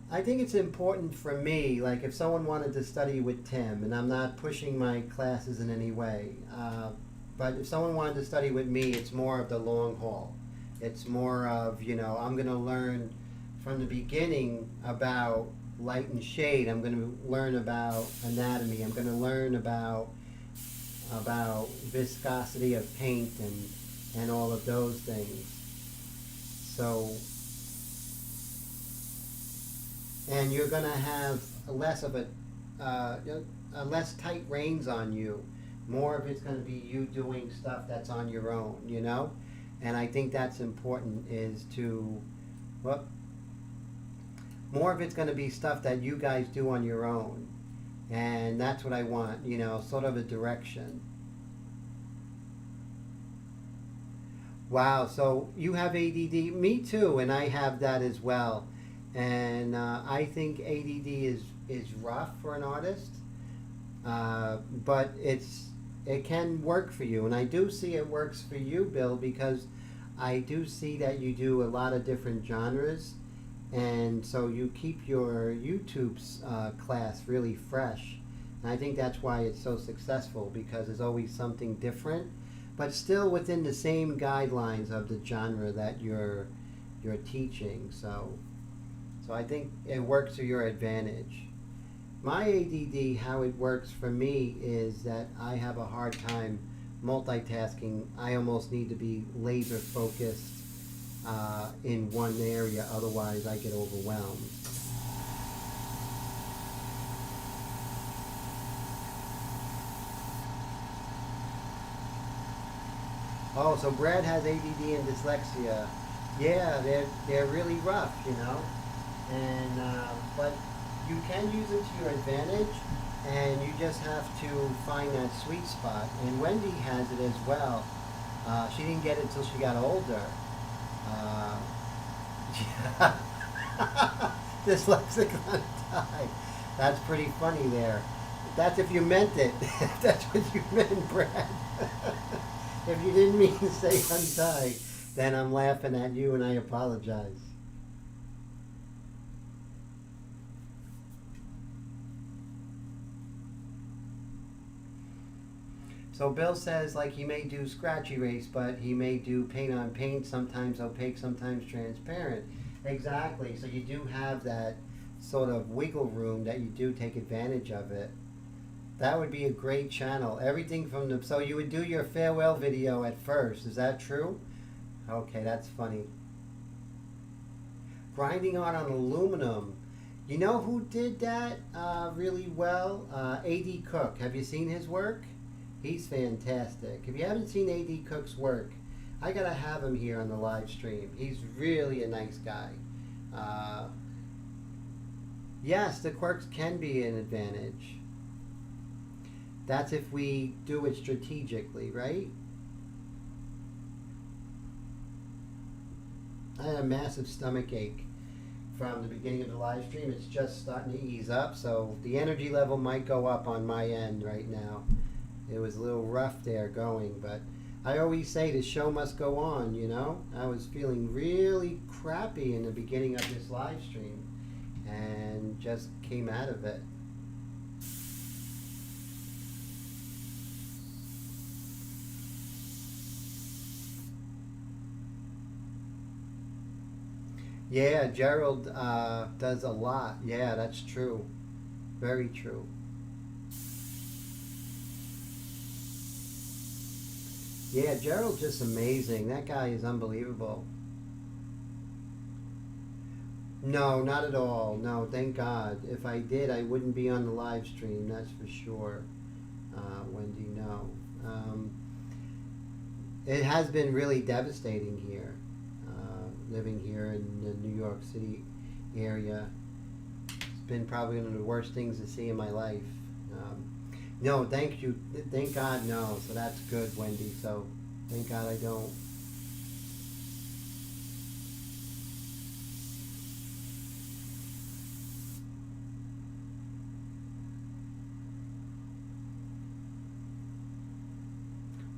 I think it's important for me, like if someone wanted to study with Tim, and I'm not pushing my classes in any way, but if someone wanted to study with me, it's more of the long haul. It's more of, you know, I'm going to learn from the beginning about light and shade. I'm going to learn about anatomy. I'm going to learn about viscosity of paint and all of those things. So, and you're going to have less of less tight reins on you. More of it's going to be you doing stuff that's on your own, you know? And I think that's important, is to, well, more of it's going to be stuff that you guys do on your own. And that's what I want, you know, sort of a direction. Wow, so you have ADD. Me too, and I have that as well. And I think ADD is rough for an artist, but it can work for you. And I do see it works for you, Bill, because I do see that you do a lot of different genres. And so you keep your YouTube's class really fresh. And I think that's why it's so successful, because there's always something different, but still within the same guidelines of the genre that you're teaching. So I think it works to your advantage. My ADD, how it works for me is that I have a hard time multitasking. I almost need to be laser focused in one area, otherwise I get overwhelmed. Oh, so Brad has ADD and dyslexia. Yeah, they're really rough, you know. And but you can use it to your advantage, and you just have to find that sweet spot. And Wendy has it as well. She didn't get it until she got older. Yeah. Dyslexic on die. That's pretty funny there. That's if you meant it. That's what you meant, Brad. If you didn't mean to say untie, then I'm laughing at you and I apologize. So Bill says, like, he may do scratch erase, but he may do paint on paint, sometimes opaque, sometimes transparent. Exactly. So you do have that sort of wiggle room that you do take advantage of it. That would be a great channel. Everything from the... So you would do your farewell video at first. Is that true? Okay, that's funny. Grinding art on aluminum. You know who did that really well? A.D. Cook. Have you seen his work? He's fantastic. If you haven't seen A.D. Cook's work, I gotta have him here on the live stream. He's really a nice guy. Yes, the quirks can be an advantage. That's if we do it strategically, right? I had a massive stomach ache from the beginning of the live stream. It's just starting to ease up, so the energy level might go up on my end right now. It was a little rough there going, but I always say the show must go on, you know? I was feeling really crappy in the beginning of this live stream and just came out of it. Yeah, Gerald does a lot. Yeah, that's true. Very true. Yeah, Gerald's just amazing. That guy is unbelievable. No, not at all. No, thank God. If I did, I wouldn't be on the live stream, that's for sure. Wendy, no. It has been really devastating here. Living here in the New York City area. It's been probably one of the worst things to see in my life. No, thank you. Thank God, no. So that's good, Wendy. So thank God I don't.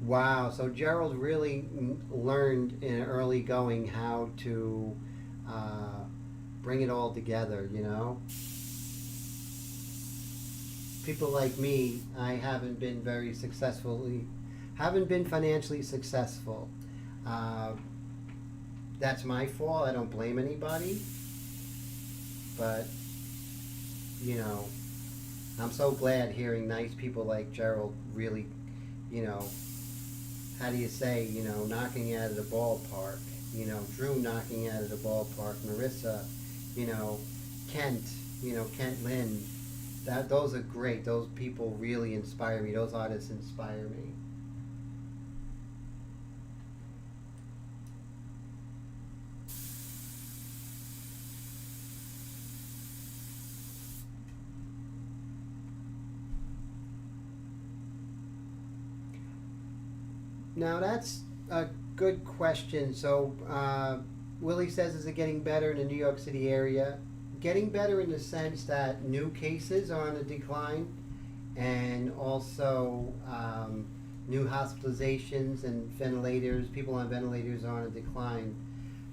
Wow. So Gerald really learned in early going how to bring it all together, you know? People like me, I haven't been haven't been financially successful. That's my fault. I don't blame anybody. But, you know, I'm so glad hearing nice people like Gerald really, you know, how do you say, you know, knocking out of the ballpark. You know, Drew knocking out of the ballpark, Marissa, you know, Kent Lynn. Those are great. Those people really inspire me. Those artists inspire me. Now that's a good question. So Willie says, is it getting better in the New York City area? Getting better in the sense that new cases are on a decline, and also new hospitalizations and ventilators, people on ventilators are on a decline.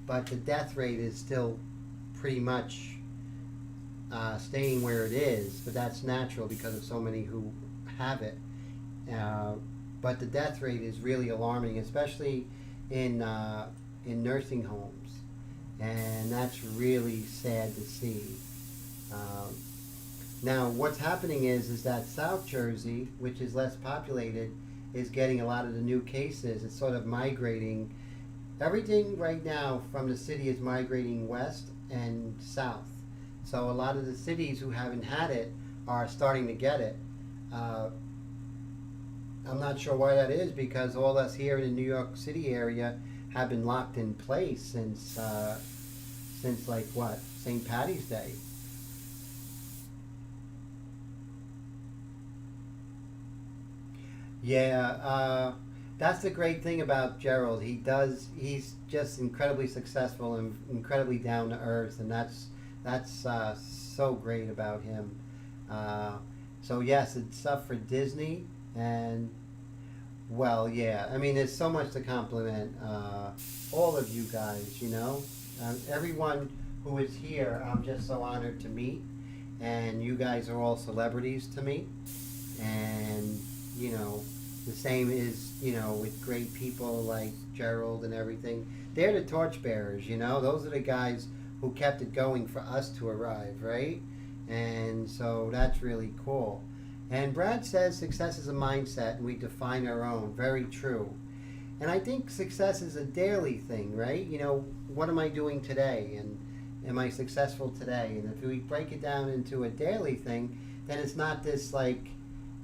But the death rate is still pretty much staying where it is, but that's natural because of so many who have it. But the death rate is really alarming, especially in nursing homes, and that's really sad to see. Now, what's happening is that South Jersey, which is less populated, is getting a lot of the new cases. It's sort of migrating. Everything right now from the city is migrating west and south. So a lot of the cities who haven't had it are starting to get it. I'm not sure why that is, because all us here in the New York City area have been locked in place since like what, St. Patty's Day. Yeah, that's the great thing about Gerald. He's just incredibly successful and incredibly down to earth, and that's so great about him. So yes, it's up for Disney, and well, yeah. I mean, there's so much to compliment all of you guys. Everyone who is here, I'm just so honored to meet, and you guys are all celebrities to me, and the same is with great people like Gerald and everything. They're the torchbearers. Those are the guys who kept it going for us to arrive, right? And so that's really cool. And Brad says success is a mindset and we define our own. Very true. And I think success is a daily thing, right? What am I doing today? And am I successful today? And if we break it down into a daily thing, then it's not this like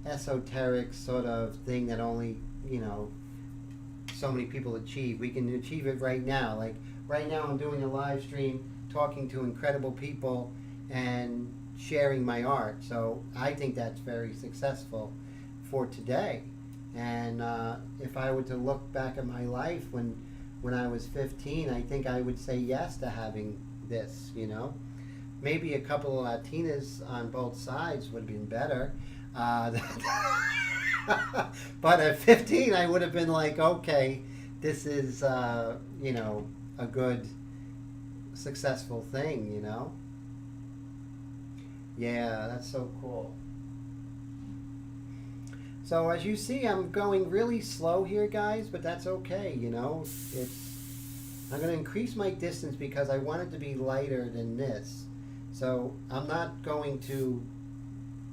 esoteric sort of thing that only, so many people achieve. We can achieve it right now. Like right now I'm doing a live stream talking to incredible people and sharing my art. So I think that's very successful for today. And if I were to look back at my life when I was 15, I think I would say yes to having this, Maybe a couple of Latinas on both sides would have been better. But at 15, I would have been like, okay, this is, a good, successful thing, Yeah, that's so cool. So as you see, I'm going really slow here, guys, but that's okay, I'm going to increase my distance because I want it to be lighter than this. So I'm not going to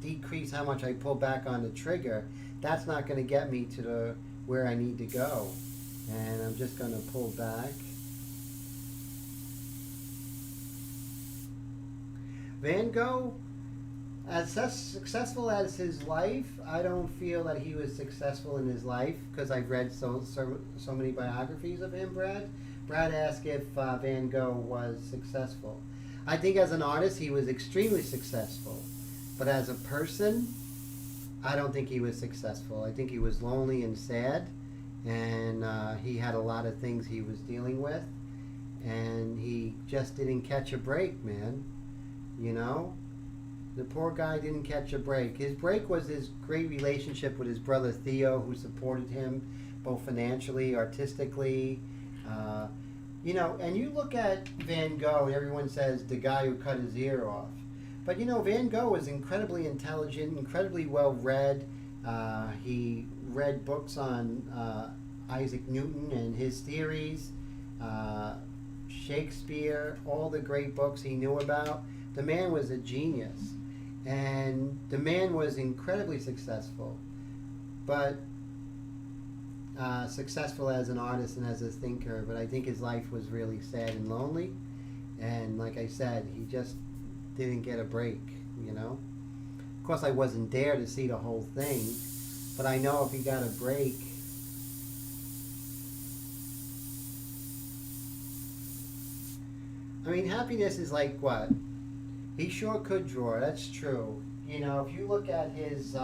decrease how much I pull back on the trigger. That's not going to get me to where I need to go. And I'm just going to pull back. Van Gogh, as successful as his life, I don't feel that he was successful in his life because I've read so many biographies of him, Brad. Brad asked if Van Gogh was successful. I think as an artist he was extremely successful. But as a person, I don't think he was successful. I think he was lonely and sad, and he had a lot of things he was dealing with, and he just didn't catch a break, man. The poor guy didn't catch a break. His break was his great relationship with his brother Theo, who supported him both financially, artistically. And you look at Van Gogh, and everyone says the guy who cut his ear off. But Van Gogh was incredibly intelligent, incredibly well read. He read books on Isaac Newton and his theories, Shakespeare, all the great books he knew about. The man was a genius. And the man was incredibly successful. But successful as an artist and as a thinker. But I think his life was really sad and lonely. And like I said, he just didn't get a break, Of course, I wasn't there to see the whole thing, but I know if he got a break, I mean, happiness is like what? He sure could draw, that's true. If you look at his,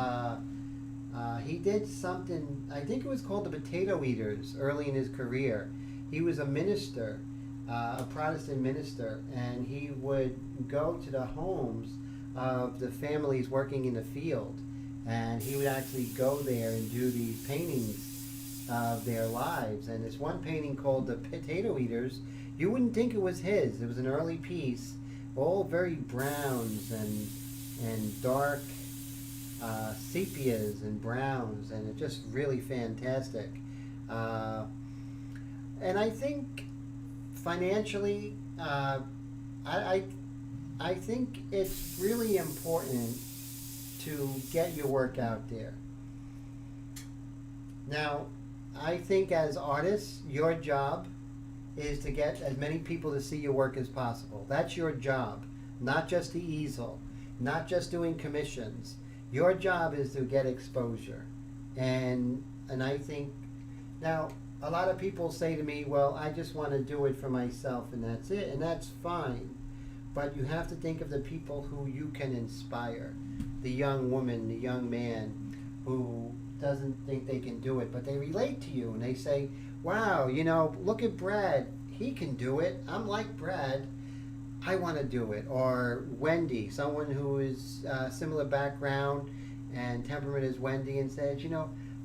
he did something, I think it was called the Potato Eaters early in his career. He was a minister. A Protestant minister, and he would go to the homes of the families working in the field, and he would actually go there and do these paintings of their lives. And this one painting called the Potato Eaters, you wouldn't think it was his. It was an early piece, all very browns and dark sepias and browns, and it's just really fantastic. And I think financially, I I think it's really important to get your work out there. Now, I think as artists, your job is to get as many people to see your work as possible. That's your job, not just the easel, not just doing commissions. Your job is to get exposure. And I think now a lot of people say to me, well, I just want to do it for myself and that's it, and that's fine. But you have to think of the people who you can inspire. The young woman, the young man who doesn't think they can do it, but they relate to you and they say, wow, look at Brad. He can do it. I'm like Brad. I want to do it. Or Wendy, someone who is similar background and temperament as Wendy, and says,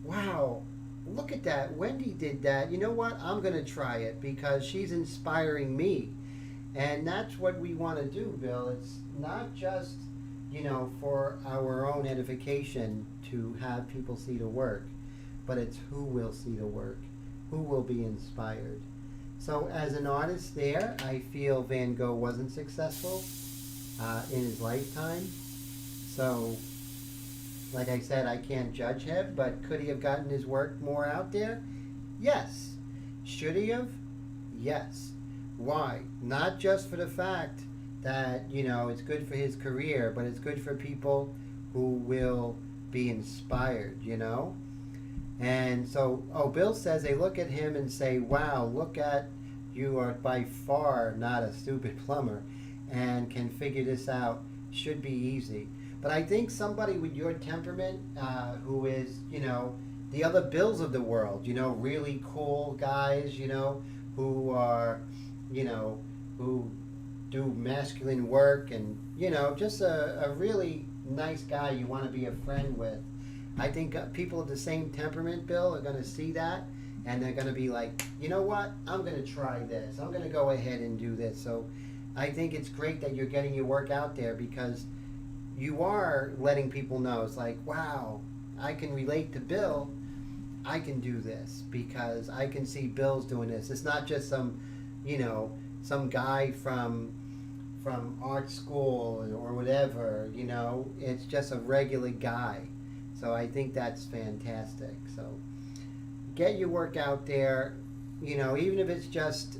wow, look at that. Wendy did that. You know what? I'm going to try it because she's inspiring me. And that's what we want to do, Bill. It's not just, for our own edification to have people see the work, but it's who will see the work, who will be inspired. So as an artist there, I feel Van Gogh wasn't successful in his lifetime. So, like I said, I can't judge him, but could he have gotten his work more out there? Yes. Should he have? Yes. Why? Not just for the fact that, it's good for his career, but it's good for people who will be inspired, And so, Bill says they look at him and say, wow, look at, you are by far not a stupid plumber and can figure this out. Should be easy. But I think somebody with your temperament, who is, the other Bills of the world, really cool guys, who are, who do masculine work and, just a really nice guy you want to be a friend with. I think people of the same temperament, Bill, are going to see that, and they're going to be like, you know what, I'm going to try this. I'm going to go ahead and do this. So I think it's great that you're getting your work out there because you are letting people know. It's like, wow, I can relate to Bill. I can do this because I can see Bill's doing this. It's not just some guy from art school or whatever, it's just a regular guy. So I think that's fantastic. So get your work out there, even if it's just,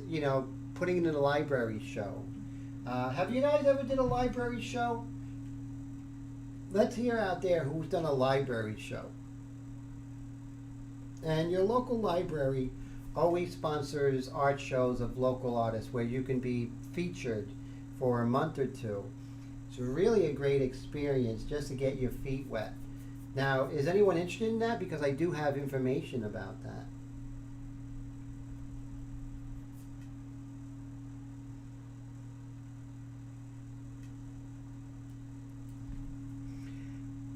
putting it in a library show. Have you guys ever did a library show? Let's hear out there who's done a library show. And your local library always sponsors art shows of local artists where you can be featured for a month or two. It's really a great experience just to get your feet wet. Now, is anyone interested in that? Because I do have information about that.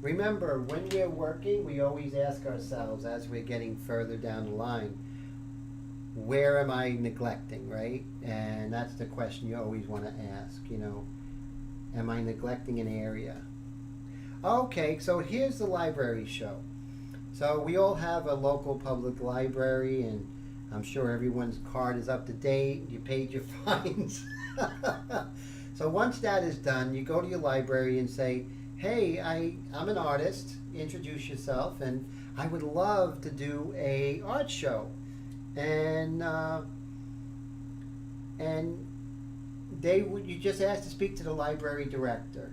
Remember, when we're working, we always ask ourselves as we're getting further down the line, where am I neglecting, right? And that's the question you always want to ask, am I neglecting an area? Okay, so here's the library show. So we all have a local public library, and I'm sure everyone's card is up to date. You paid your fines. So once that is done, you go to your library and say, hey, I'm an artist, introduce yourself, and I would love to do a art show. And you just ask to speak to the library director,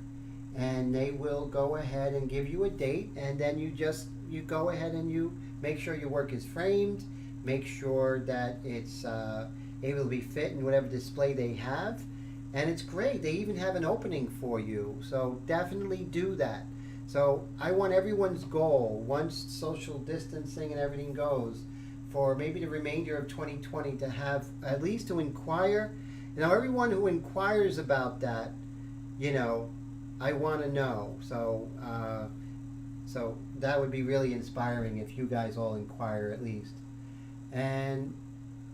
and they will go ahead and give you a date, and then you go ahead and you make sure your work is framed, make sure that it's able to be fit in whatever display they have. And it's great. They even have an opening for you. So definitely do that. So I want everyone's goal, once social distancing and everything goes, for maybe the remainder of 2020 to have at least to inquire. Everyone who inquires about that, I want to know. So that would be really inspiring if you guys all inquire at least. And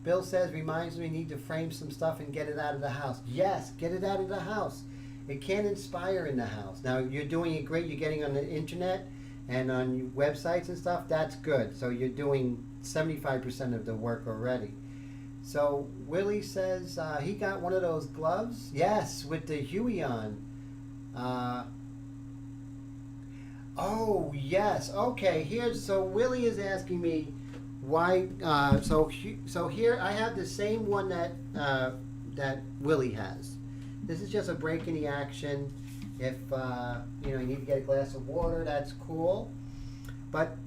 Bill says, reminds me, we need to frame some stuff and get it out of the house. Yes, get it out of the house. it can inspire in the house. Now you're doing it great. You're getting on the internet and on websites and stuff. That's good. So you're doing 75% of the work already. So Willie says he got one of those gloves. Yes, with the Huey on. Oh yes. Okay. So Willie is asking me why. So here I have the same one that Willie has. This is just a break in the action. If you need to get a glass of water, that's cool. But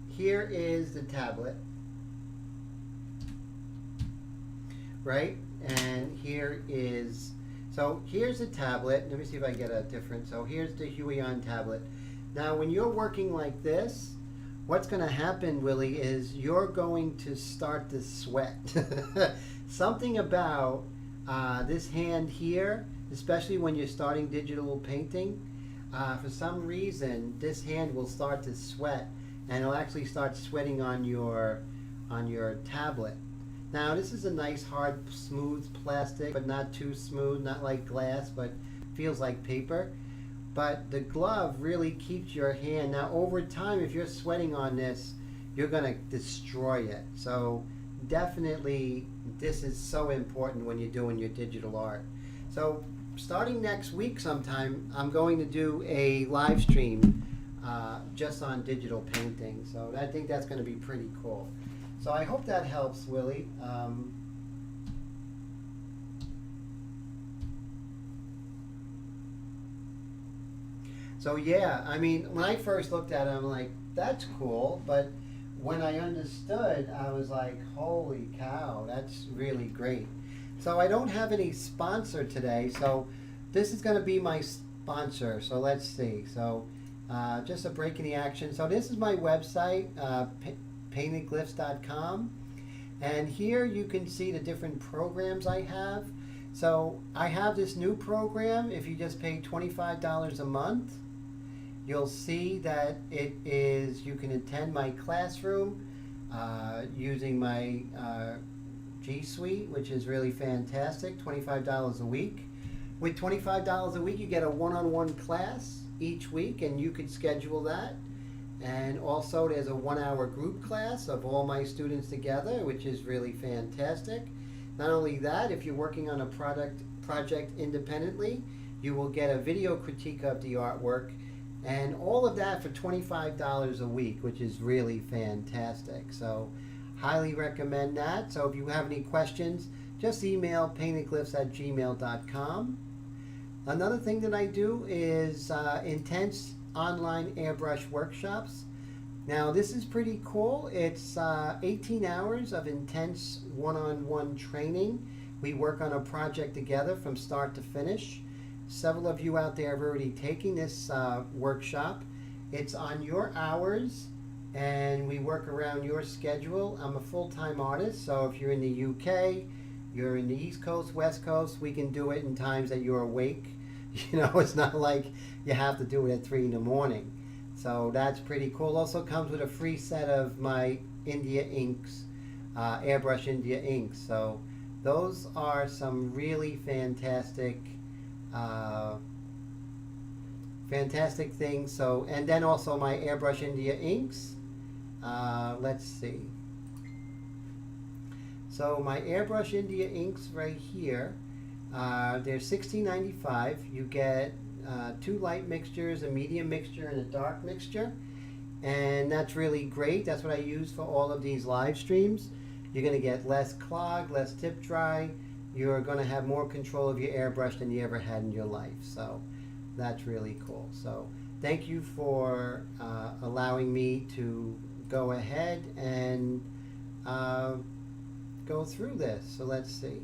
here is the tablet, right? And here's the tablet. Let me see if I get a different. So here's the Huey on tablet. Now, when you're working like this, what's going to happen, Willie, is you're going to start to sweat. Something about this hand here, especially when you're starting digital painting, for some reason, this hand will start to sweat, and it'll actually start sweating on your tablet. Now, this is a nice, hard, smooth plastic, but not too smooth, not like glass, but feels like paper. But the glove really keeps your hand. Now, over time, if you're sweating on this, you're going to destroy it. So definitely, this is so important when you're doing your digital art. So starting next week sometime, I'm going to do a live stream just on digital painting. So I think that's going to be pretty cool. So I hope that helps, Willie. So yeah, I mean, when I first looked at it, I'm like, that's cool. But when I understood, I was like, holy cow, that's really great. So I don't have any sponsor today. So this is going to be my sponsor. So let's see. So just a break in the action. So this is my website, paintedglyphs.com. And here you can see the different programs I have. So I have this new program. If you just pay $25 a month, you'll see that it is, you can attend my classroom using my G Suite, which is really fantastic, $25 a week. With $25 a week, you get a one-on-one class each week, and you could schedule that. And also there's a 1-hour group class of all my students together, which is really fantastic. Not only that, if you're working on a project independently, you will get a video critique of the artwork, and all of that for $25 a week, which is really fantastic. So highly recommend that. So if you have any questions, just email paintedglyphs@gmail.com. Another thing that I do is intense online airbrush workshops. Now this is pretty cool. It's 18 hours of intense one-on-one training. We work on a project together from start to finish. Several of you out there have already taken this workshop. It's on your hours, and we work around your schedule. I'm a full-time artist, so if you're in the UK, you're in the East Coast, West Coast, we can do it in times that you're awake. It's not like you have to do it at 3 in the morning. So that's pretty cool. Also comes with a free set of my India inks, Airbrush India inks. So those are some really fantastic things. So, and then also my Airbrush India inks. Let's see. So my Airbrush India inks right here, they're $16.95. You get 2 light mixtures, a medium mixture, and a dark mixture. And that's really great. That's what I use for all of these live streams. You're going to get less clog, less tip dry. You're going to have more control of your airbrush than you ever had in your life. So that's really cool. So thank you for allowing me to go ahead and go through this. So let's see.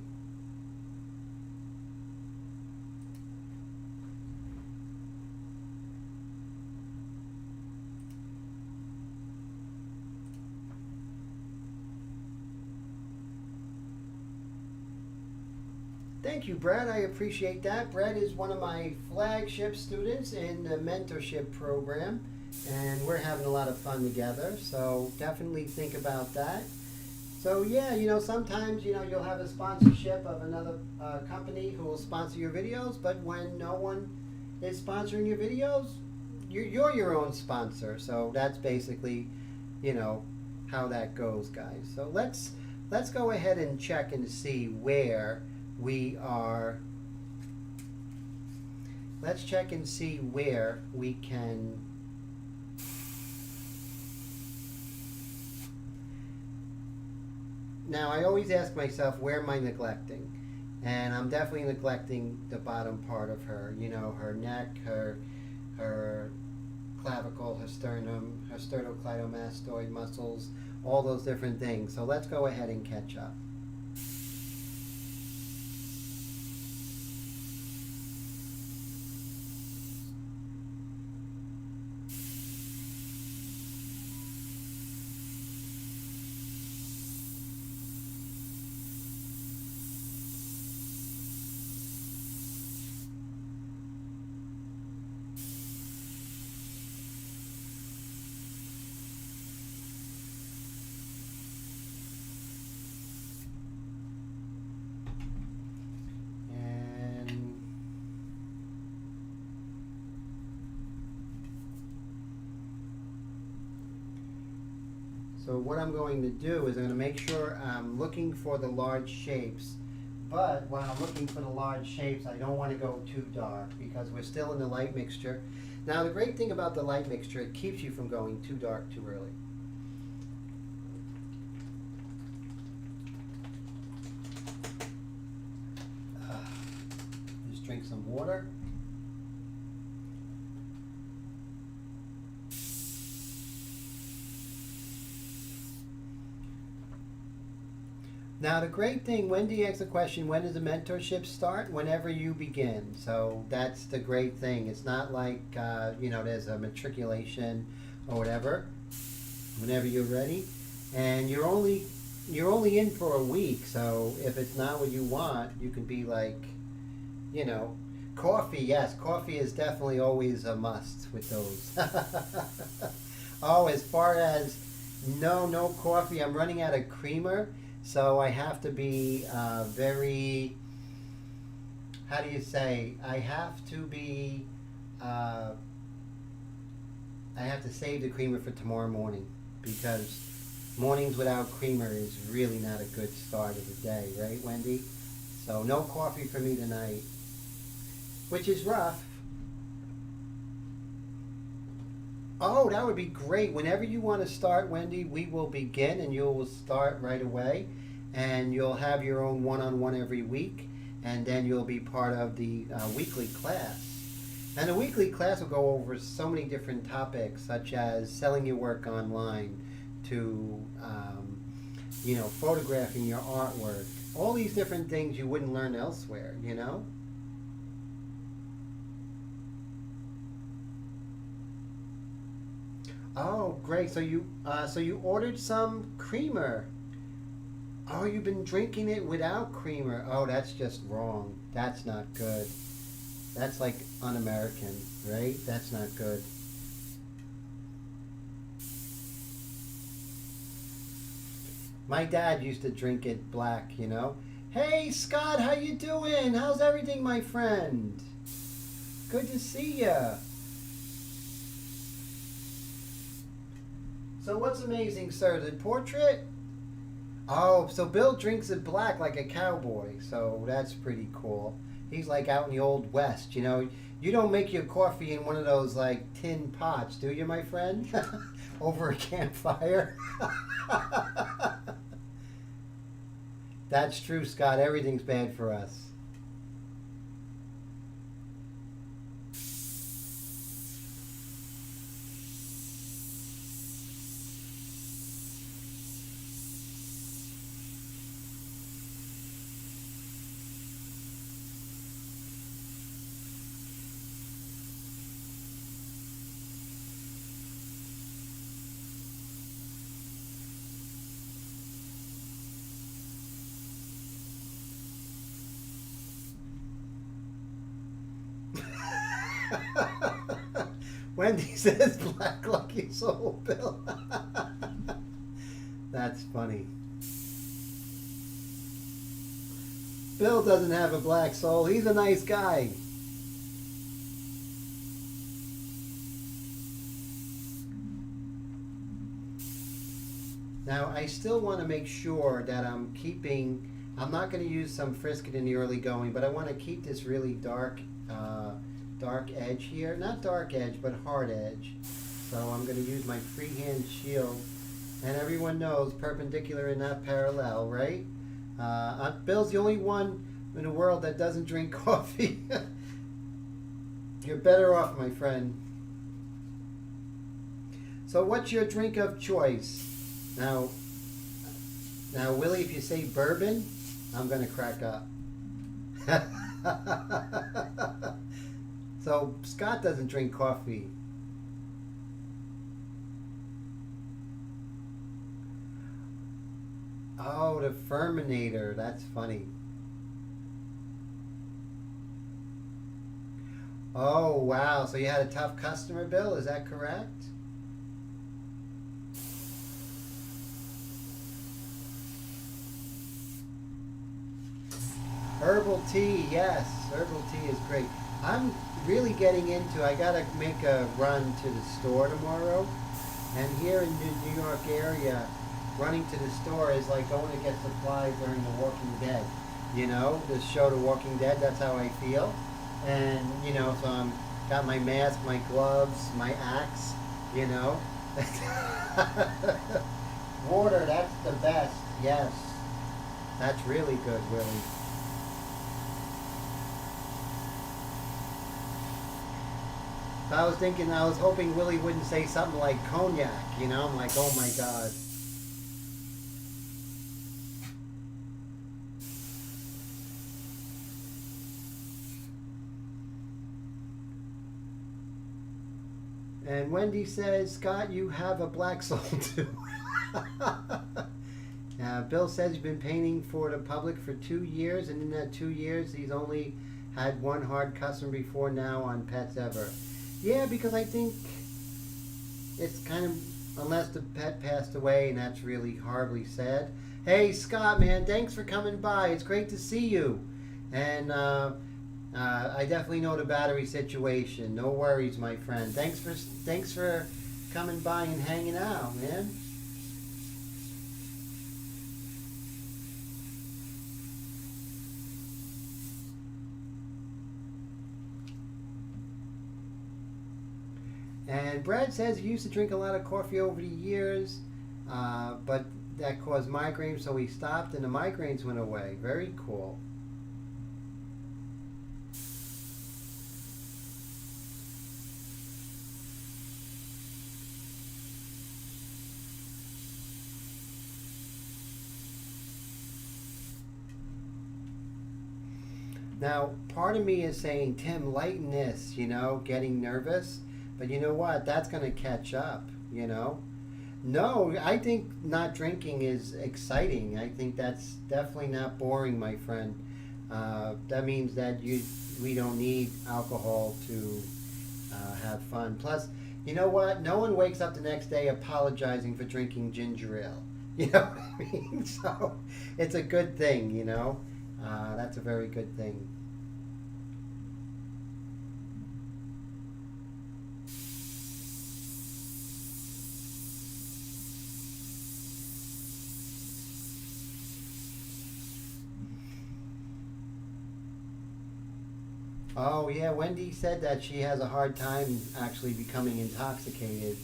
Thank you, Brad. I appreciate that. Brad is one of my flagship students in the mentorship program, and we're having a lot of fun together, so definitely think about that. So yeah, sometimes you'll have a sponsorship of another company who will sponsor your videos, but when no one is sponsoring your videos, you're your own sponsor. So that's basically, how that goes, guys. So let's go ahead and check and see where we are. Let's check and see where we can. Now, I always ask myself, where am I neglecting? And I'm definitely neglecting the bottom part of her. Her neck, her clavicle, her sternum, her sternocleidomastoid muscles, all those different things. So let's go ahead and catch up. So what I'm going to do is I'm going to make sure I'm looking for the large shapes. But when I'm looking for the large shapes, I don't want to go too dark because we're still in the light mixture. Now the great thing about the light mixture, it keeps you from going too dark too early. Just drink some water. Now the great thing, Wendy asked the question, when does the mentorship start? Whenever you begin. So that's the great thing. It's not like, there's a matriculation or whatever. Whenever you're ready. And you're only in for a week. So if it's not what you want, you can be like, coffee. Yes, coffee is definitely always a must with those. Oh, as far as no coffee, I'm running out of creamer. So I have to be very, how do you say, I have to save the creamer for tomorrow morning because mornings without creamer is really not a good start of the day, right, Wendy? So no coffee for me tonight, which is rough. Oh, that would be great. Whenever you want to start, Wendy, we will begin and you will start right away. And you'll have your own one-on-one every week. And then you'll be part of the weekly class. And the weekly class will go over so many different topics, such as selling your work online, to, photographing your artwork. All these different things you wouldn't learn elsewhere, Oh, great. So you ordered some creamer. Oh, you've been drinking it without creamer. Oh, that's just wrong. That's not good. That's like un-American, right? That's not good. My dad used to drink it black, Hey, Scott, how you doing? How's everything, my friend? Good to see ya. So what's amazing, sir? The portrait? Oh, so Bill drinks it black like a cowboy. So that's pretty cool. He's like out in the old west, You don't make your coffee in one of those like tin pots, do you, my friend? Over a campfire. That's true, Scott. Everything's bad for us. Wendy says black lucky soul, Bill. That's funny. Bill doesn't have a black soul. He's a nice guy. Now, I still want to make sure that I'm not going to use some Frisket in the early going, but I want to keep this really dark, dark edge here. Not dark edge, but hard edge. So I'm going to use my freehand shield. And everyone knows perpendicular and not parallel, right? Bill's the only one in the world that doesn't drink coffee. You're better off, my friend. So what's your drink of choice? Now, Willie, if you say bourbon, I'm going to crack up. So Scott doesn't drink coffee. Oh, the Ferminator. That's funny. Oh, wow. So you had a tough customer, Bill? Is that correct? Herbal tea, yes. Herbal tea is great. I'm really getting into, I got to make a run to the store tomorrow. And here in the New York area, running to the store is like going to get supplies during The Walking Dead. You know, this show The Walking Dead, that's how I feel. And, you know, so I'm got my mask, my gloves, my axe, you know. Water, that's the best, yes. That's really good, Willie. I was hoping Willie wouldn't say something like cognac, you know. I'm like, oh my God. And Wendy says, Scott, you have a black soul too. Bill says he's been painting for the public for 2 years, and in that 2 years, he's only had one hard customer before now on Pets Ever. Yeah, because I think it's kind of, unless the pet passed away, and that's really horribly sad. Hey, Scott, man, thanks for coming by. It's great to see you. And I definitely know the battery situation. No worries, my friend. Thanks for coming by and hanging out, man. And Brad says he used to drink a lot of coffee over the years, but that caused migraines, so he stopped and the migraines went away. Very cool. Now, part of me is saying, Tim, lighten this, you know, getting nervous. But you know what? That's going to catch up, you know. No, I think not drinking is exciting. I think that's definitely not boring, my friend. That means that we don't need alcohol to have fun. Plus, you know what? No one wakes up the next day apologizing for drinking ginger ale. You know what I mean? So it's a good thing, you know. That's a very good thing. Oh yeah, Wendy said that she has a hard time actually becoming intoxicated.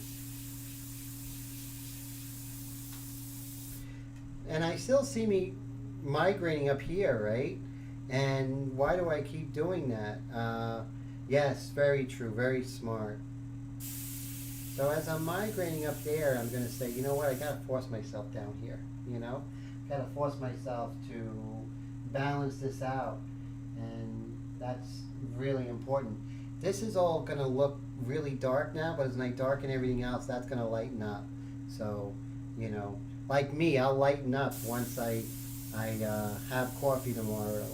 And I still see me migrating up here, right? And why do I keep doing that? Yes, very true, very smart. So as I'm migrating up there, I'm going to say, you know what, I got to force myself down here, you know? Got to force myself to balance this out. And that's really important. This is all going to look really dark now, but as I darken everything else, that's going to lighten up. So, you know, like me, I'll lighten up once I have coffee tomorrow.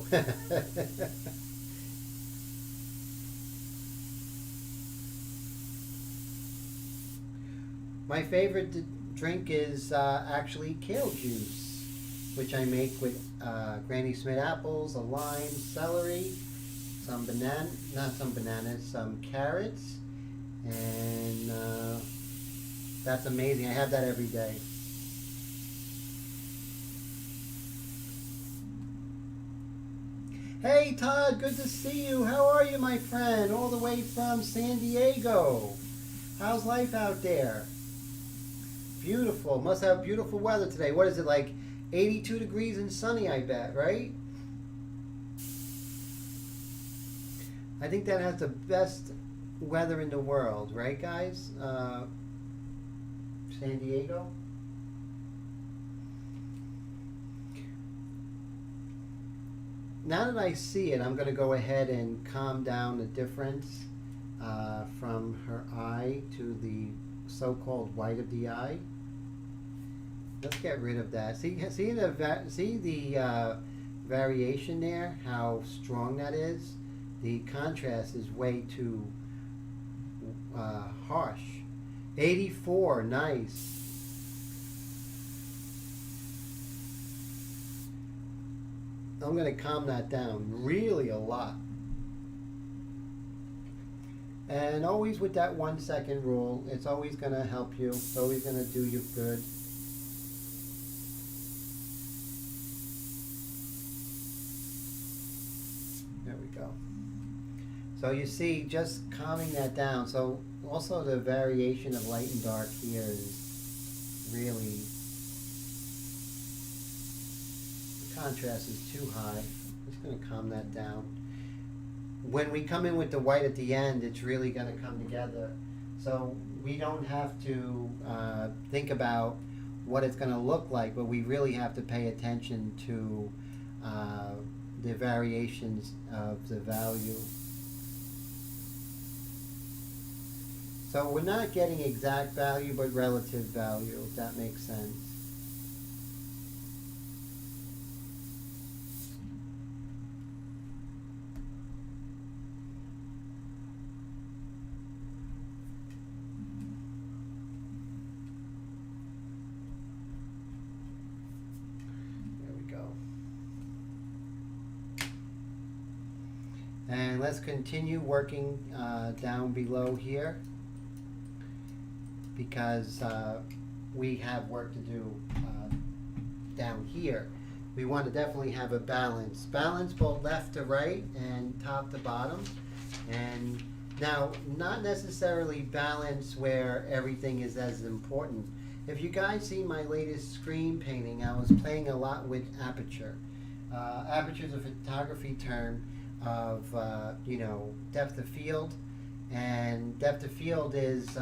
My favorite drink is actually kale juice. which I make with Granny Smith apples, a lime, celery, some some carrots, and that's amazing. I have that every day. Hey Todd, good to see you. How are you, my friend? All the way from San Diego. How's life out there? Beautiful. Must have beautiful weather today. What is it, like 82 degrees and sunny, I bet, right? I think that has the best weather in the world, right, guys? San Diego. Now that I see it, I'm going to go ahead and calm down the difference from her eye to the so-called white of the eye. Let's get rid of that. See the variation there, how strong that is? The contrast is way too harsh. 84, nice. I'm going to calm that down really a lot. And always with that 1 second rule, it's always going to help you. It's always going to do you good. There we go. So you see, just calming that down. So also the variation of light and dark here is really, the contrast is too high. I'm just going to calm that down. When we come in with the white at the end, it's really going to come together. So we don't have to think about what it's going to look like, but we really have to pay attention to the variations of the value. So we're not getting exact value, but relative value, if that makes sense. And let's continue working down below here, because we have work to do down here. We want to definitely have a balance. Balance both left to right and top to bottom. And now, not necessarily balance where everything is as important. If you guys see my latest screen painting, I was playing a lot with aperture. Aperture is a photography term of depth of field, and depth of field is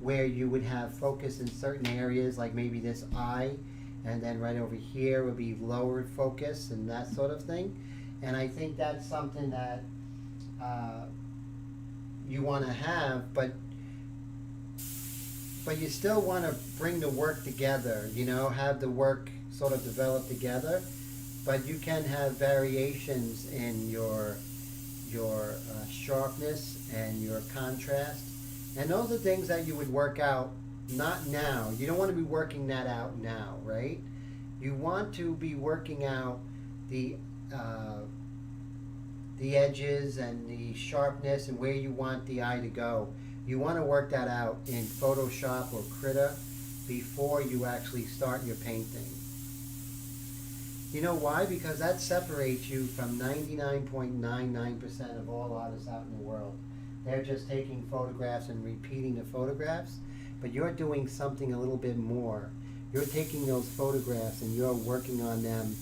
where you would have focus in certain areas, like maybe this eye, and then right over here would be lowered focus and that sort of thing. And I think that's something that you want to have, but you still want to bring the work together, have the work sort of develop together. But you can have variations in your sharpness and your contrast. And those are things that you would work out, not now. You don't want to be working that out now, right? You want to be working out the edges and the sharpness and where you want the eye to go. You want to work that out in Photoshop or Krita before you actually start your painting. You know why? Because that separates you from 99.99% of all artists out in the world. They're just taking photographs and repeating the photographs, but you're doing something a little bit more. You're taking those photographs and you're working on them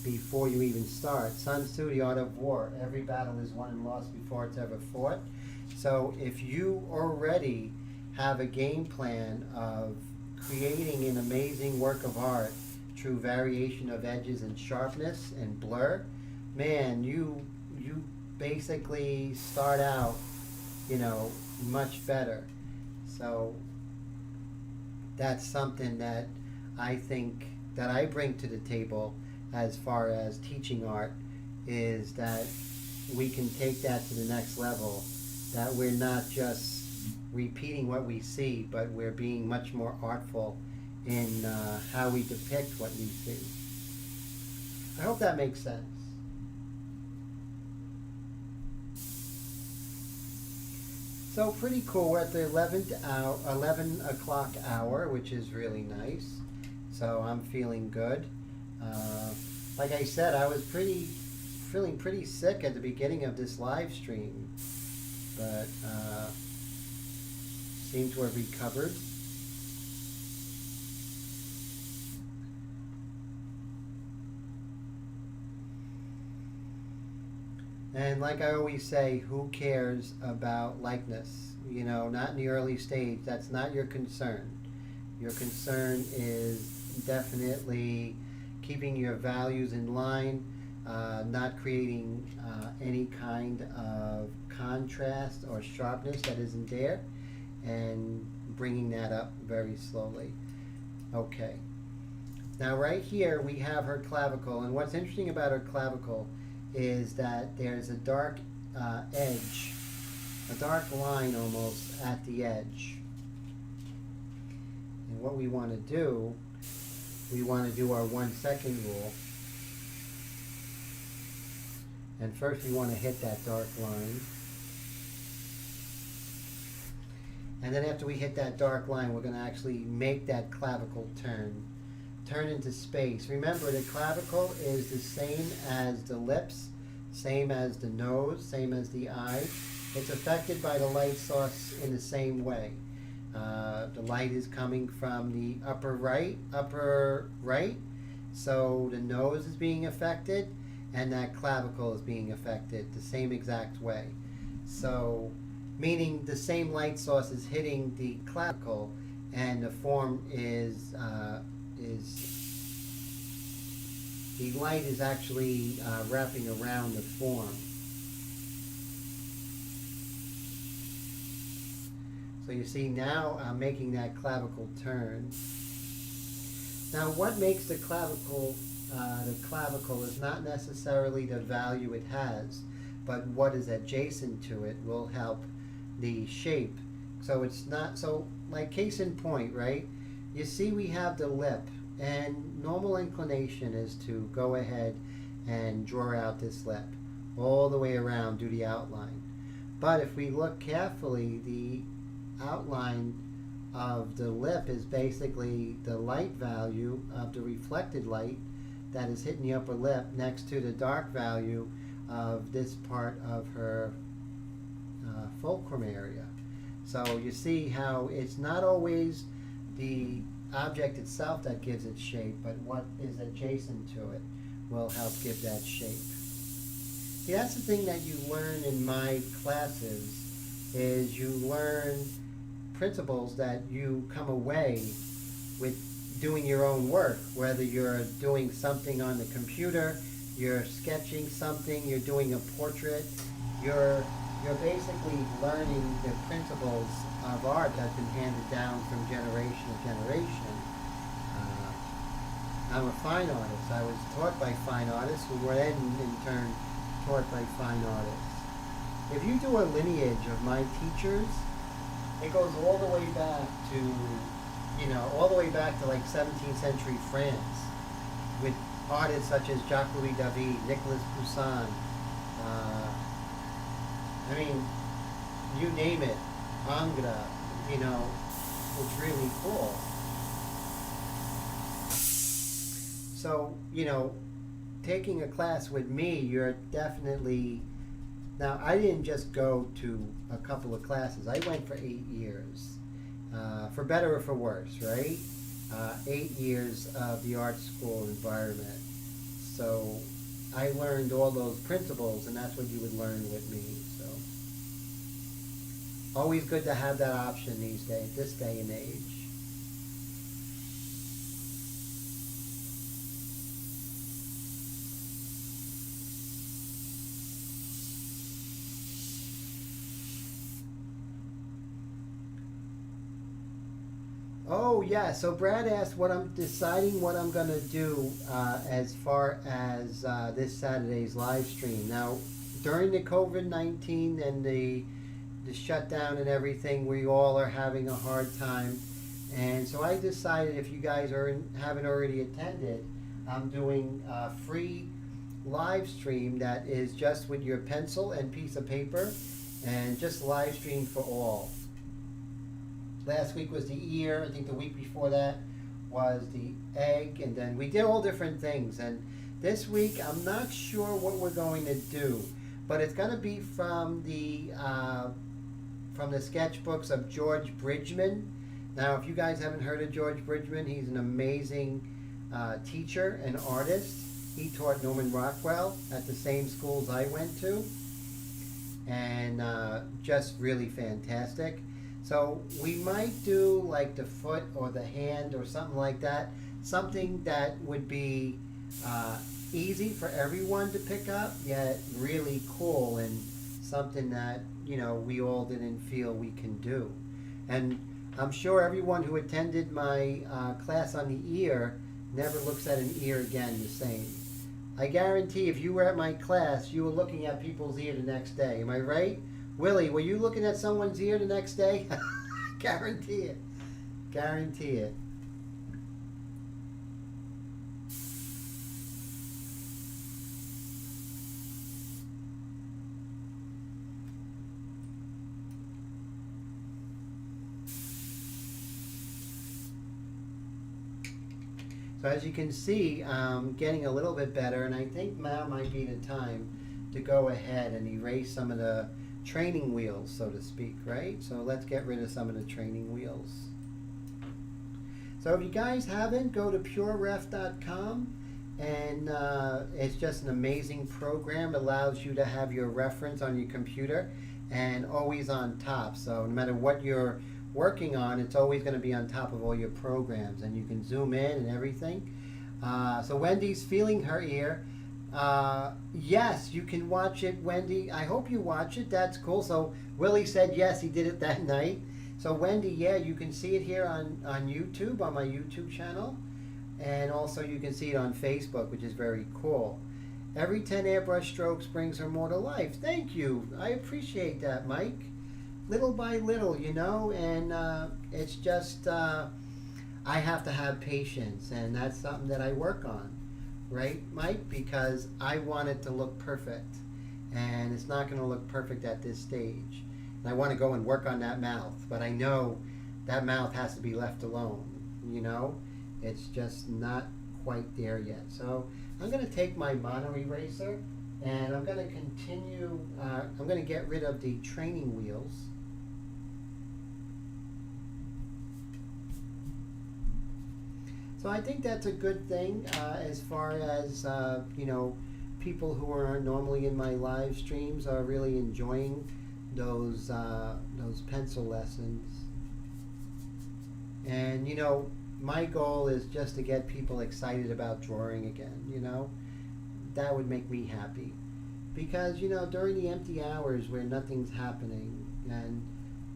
before you even start. Sun Tzu, The Art of War. Every battle is won and lost before it's ever fought. So if you already have a game plan of creating an amazing work of art through variation of edges and sharpness and blur, man, you basically start out, much better. So that's something that I think that I bring to the table as far as teaching art, is that we can take that to the next level, that we're not just repeating what we see, but we're being much more artful in how we depict what we see. I hope that makes sense. So pretty cool. We're at the 11 o'clock hour, which is really nice. So I'm feeling good. Like I said, I was feeling pretty sick at the beginning of this live stream, but seem to have recovered. And like I always say, who cares about likeness? You know, not in the early stage. That's not your concern. Your concern is definitely keeping your values in line, not creating any kind of contrast or sharpness that isn't there, and bringing that up very slowly. Okay. Now right here we have her clavicle, and what's interesting about her clavicle is that there's a dark edge, a dark line almost at the edge. And what we want to do, we want to do our 1 second rule. And first we want to hit that dark line. And then after we hit that dark line, we're going to actually make that clavicle turn into space. Remember, the clavicle is the same as the lips, same as the nose, same as the eye. It's affected by the light source in the same way. The light is coming from the upper right, so the nose is being affected, and that clavicle is being affected the same exact way. So, meaning the same light source is hitting the clavicle, and the form is the light is actually wrapping around the form. So you see now I'm making that clavicle turn. Now what makes the clavicle is not necessarily the value it has, but what is adjacent to it will help the shape. So it's not, so like case in point, right? You see we have the lip, and normal inclination is to go ahead and draw out this lip all the way around, do the outline. But if we look carefully, the outline of the lip is basically the light value of the reflected light that is hitting the upper lip next to the dark value of this part of her fulcrum area. So you see how it's not always the object itself that gives it shape, but what is adjacent to it will help give that shape. See, that's the thing that you learn in my classes, is you learn principles that you come away with doing your own work, whether you're doing something on the computer, you're sketching something, you're doing a portrait, you're basically learning the principles of art that's been handed down from generation to generation. I'm a fine artist. I was taught by fine artists who were then in turn taught by fine artists. If you do a lineage of my teachers, it goes all the way back to, all the way back to like 17th century France, with artists such as Jacques-Louis David, Nicolas Poussin, I mean, you name it, Ingres, it's really cool. So, taking a class with me, you're definitely, now I didn't just go to a couple of classes, I went for 8 years, for better or for worse, right? 8 years of the art school environment. So I learned all those principles, and that's what you would learn with me. So always good to have that option these days, this day and age. Oh yeah, so Brad asked what I'm deciding what I'm gonna do as far as this Saturday's live stream. Now, during the COVID-19 and the shutdown and everything, we all are having a hard time, and so I decided, if you guys haven't already attended, I'm doing a free live stream that is just with your pencil and piece of paper, and just live stream for all. Last week was the ear. I think the week before that was the egg, and then we did all different things. And this week, I'm not sure what we're going to do, but it's going to be from the sketchbooks of George Bridgman. Now, if you guys haven't heard of George Bridgman, he's an amazing teacher and artist. He taught Norman Rockwell at the same schools I went to, and just really fantastic. So we might do like the foot or the hand or something like that, something that would be easy for everyone to pick up, yet really cool, and something that, you know, we all didn't feel we can do. And I'm sure everyone who attended my class on the ear never looks at an ear again the same. I guarantee if you were at my class, you were looking at people's ear the next day. Am I right? Willie, were you looking at someone's ear the next day? Guarantee it. Guarantee it. So as you can see, I'm getting a little bit better, and I think now might be the time to go ahead and erase some of the training wheels, so to speak, right? So let's get rid of some of the training wheels. So if you guys haven't, go to pureref.com, and it's just an amazing program. It allows you to have your reference on your computer and always on top. So no matter what you're working on, it's always going to be on top of all your programs, and you can zoom in and everything. So Wendy's feeling her ear. Yes, you can watch it, Wendy. I hope you watch it. That's cool. So Willie said yes, he did it that night. So Wendy, yeah, you can see it here on YouTube, on my YouTube channel, and also you can see it on Facebook, which is very cool. Every 10 airbrush strokes brings her more to life. Thank you. I appreciate that, Mike. Little by little, you know, and it's just I have to have patience, and that's something that I work on, right, Mike? Because I want it to look perfect, and it's not going to look perfect at this stage. And I want to go and work on that mouth, but I know that mouth has to be left alone, you know? It's just not quite there yet. So I'm going to take my mono eraser, and I'm going to continue, I'm going to get rid of the training wheels. So I think that's a good thing as far as, you know, people who are normally in my live streams are really enjoying those pencil lessons. And, you know, my goal is just to get people excited about drawing again, you know. That would make me happy. Because, you know, during the empty hours where nothing's happening, and,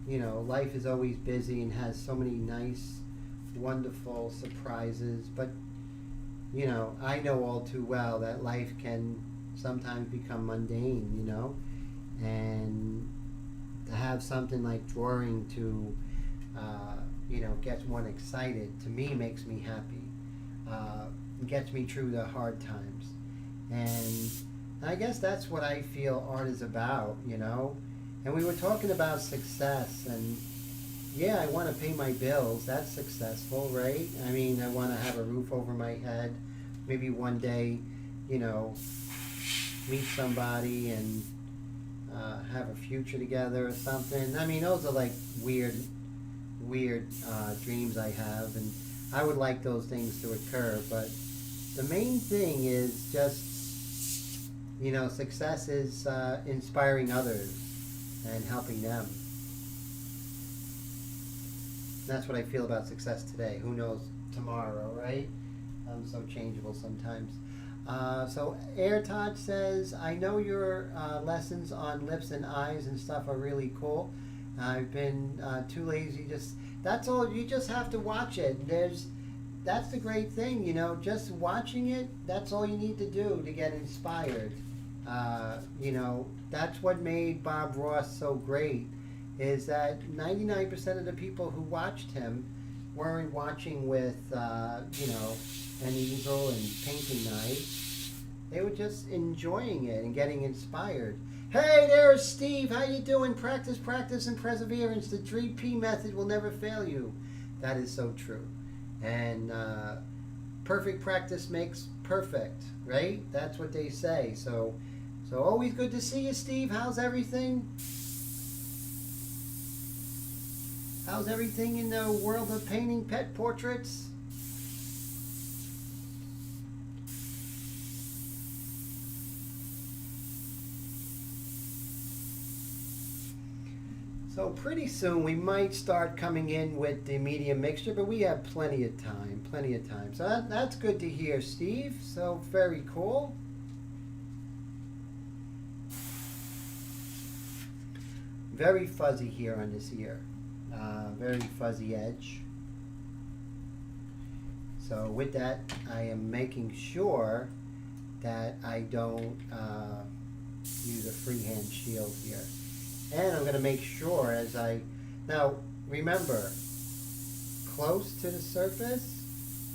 you know, life is always busy and has so many nice, wonderful surprises, but you know, I know all too well that life can sometimes become mundane, you know, and to have something like drawing to you know, get one excited, to me makes me happy, gets me through the hard times. And I guess that's what I feel art is about, you know. And we were talking about success, and yeah, I want to pay my bills. That's successful, right? I mean, I want to have a roof over my head. Maybe one day, you know, meet somebody and have a future together or something. I mean, those are like weird dreams I have, and I would like those things to occur. But the main thing is just, you know, success is inspiring others and helping them. That's what I feel about success today. Who knows tomorrow, right? I'm so changeable sometimes. So AirTod says, I know your lessons on lips and eyes and stuff are really cool. I've been too lazy. That's all. You just have to watch it. That's the great thing, you know. Just watching it. That's all you need to do to get inspired. You know, that's what made Bob Ross so great. Is that 99% of the people who watched him weren't watching with, you know, an easel and painting knives. They were just enjoying it and getting inspired. Hey, there's Steve. How you doing? Practice, practice, and perseverance. The 3P method will never fail you. That is so true. And perfect practice makes perfect, right? That's what they say. So always good to see you, Steve. How's everything? How's everything in the world of painting pet portraits? So pretty soon we might start coming in with the medium mixture, but we have plenty of time, plenty of time. So that's good to hear, Steve. So very cool. Very fuzzy here on this ear. Very fuzzy edge. So with that, I am making sure that I don't use a freehand shield here. And I'm going to make sure as I, now remember, close to the surface,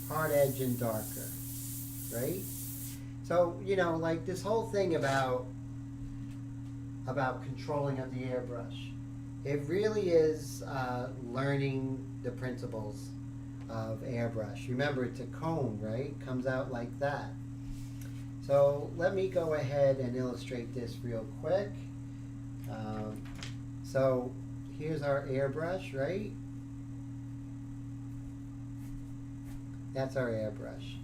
hard edge and darker, right? So, you know, like this whole thing about controlling of the airbrush, it really is learning the principles of airbrush. Remember, it's a cone, right? Comes out like that. So let me go ahead and illustrate this real quick. So here's our airbrush, right? That's our airbrush.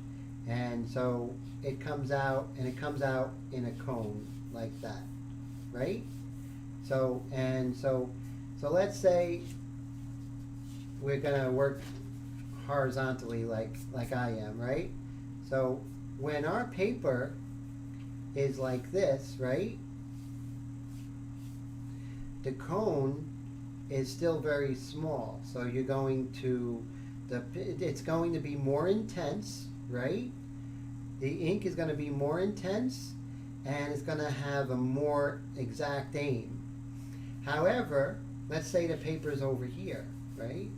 And so it comes out, and it comes out in a cone like that, right? So let's say we're gonna work horizontally like I am, right? So when our paper is like this, right? The cone is still very small, so you're going to, it's going to be more intense, right? The ink is going to be more intense, and it's going to have a more exact aim. However, let's say the paper is over here, right?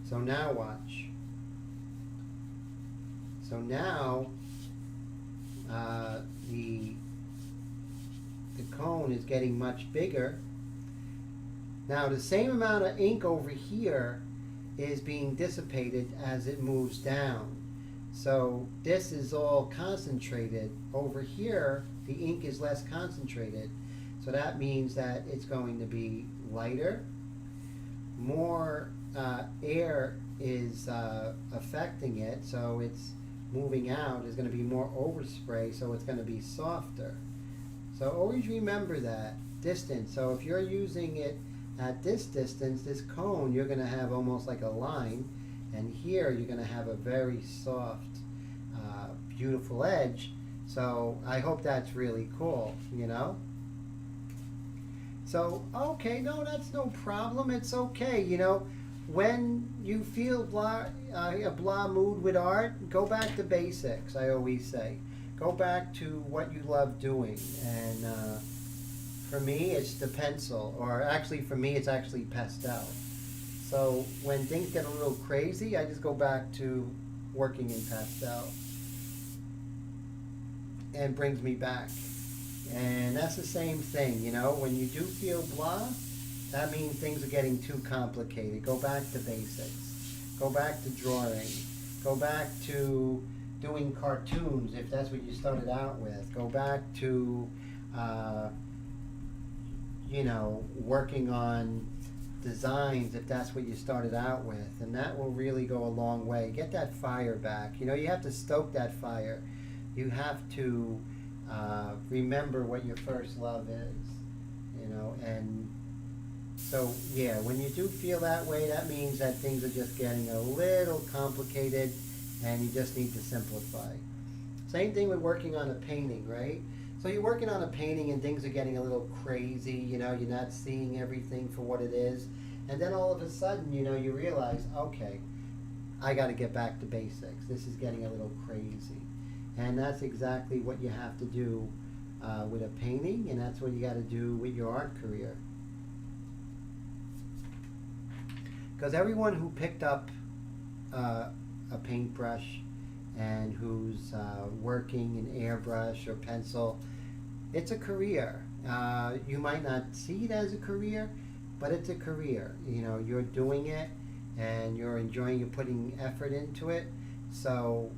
So now watch. So now the cone is getting much bigger. Now the same amount of ink over here is being dissipated as it moves down. So this is all concentrated. Over here, the ink is less concentrated. So that means that it's going to be lighter. More air is affecting it, so it's moving out. There's going to be more overspray, so it's going to be softer. So always remember that distance. So if you're using it at this distance, this cone, you're going to have almost like a line, and here you're going to have a very soft, beautiful edge. So I hope that's really cool, you know? So, okay, no, that's no problem. It's okay, you know. When you feel a blah mood with art, go back to basics, I always say. Go back to what you love doing. And for me, it's the pencil. Or actually, for me, it's actually pastel. So when things get a little crazy, I just go back to working in pastel. And brings me back. And that's the same thing, you know. When you do feel blah, that means things are getting too complicated. Go back to basics. Go back to drawing. Go back to doing cartoons if that's what you started out with. Go back to, you know, working on designs if that's what you started out with. And that will really go a long way. Get that fire back. You know, you have to stoke that fire. You have to remember what your first love is, you know, and so, yeah, when you do feel that way, that means that things are just getting a little complicated and you just need to simplify. Same thing with working on a painting, right? So you're working on a painting and things are getting a little crazy, you know, you're not seeing everything for what it is. And then all of a sudden, you know, you realize, okay, I got to get back to basics. This is getting a little crazy. And that's exactly what you have to do with a painting, and that's what you got to do with your art career. because everyone who picked up a paintbrush and who's working in airbrush or pencil, it's a career. You might not see it as a career, but it's a career. You know, you're doing it and you're enjoying, you're putting effort into it. So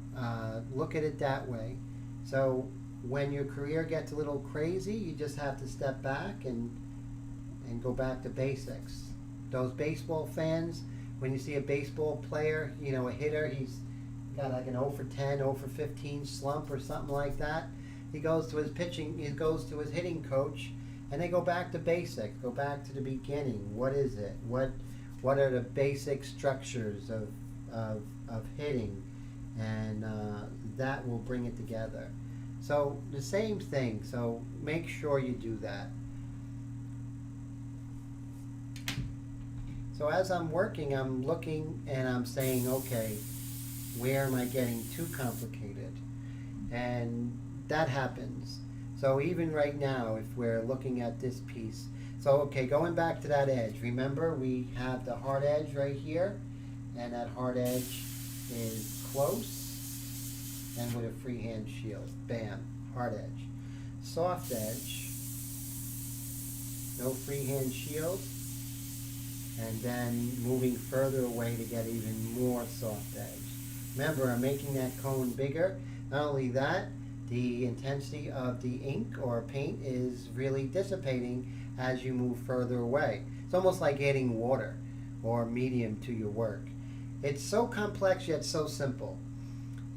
look at it that way. So when your career gets a little crazy, you just have to step back and go back to basics. Those baseball fans, when you see a baseball player, you know, a hitter, he's got like an 0 for 10, 0 for 15 slump or something like that. He goes to his pitching, he goes to his hitting coach, and they go back to basics, go back to the beginning. What is it? What are the basic structures of hitting? And that will bring it together. So the same thing, so make sure you do that. So as I'm working, I'm looking and I'm saying, okay, where am I getting too complicated? And that happens. So even right now, if we're looking at this piece, so okay, going back to that edge, remember we have the hard edge right here, and that hard edge is close and with a freehand shield. Bam, hard edge. Soft edge, no freehand shield, and then moving further away to get even more soft edge. Remember, I'm making that cone bigger. Not only that, the intensity of the ink or paint is really dissipating as you move further away. It's almost like adding water or medium to your work. It's so complex yet so simple.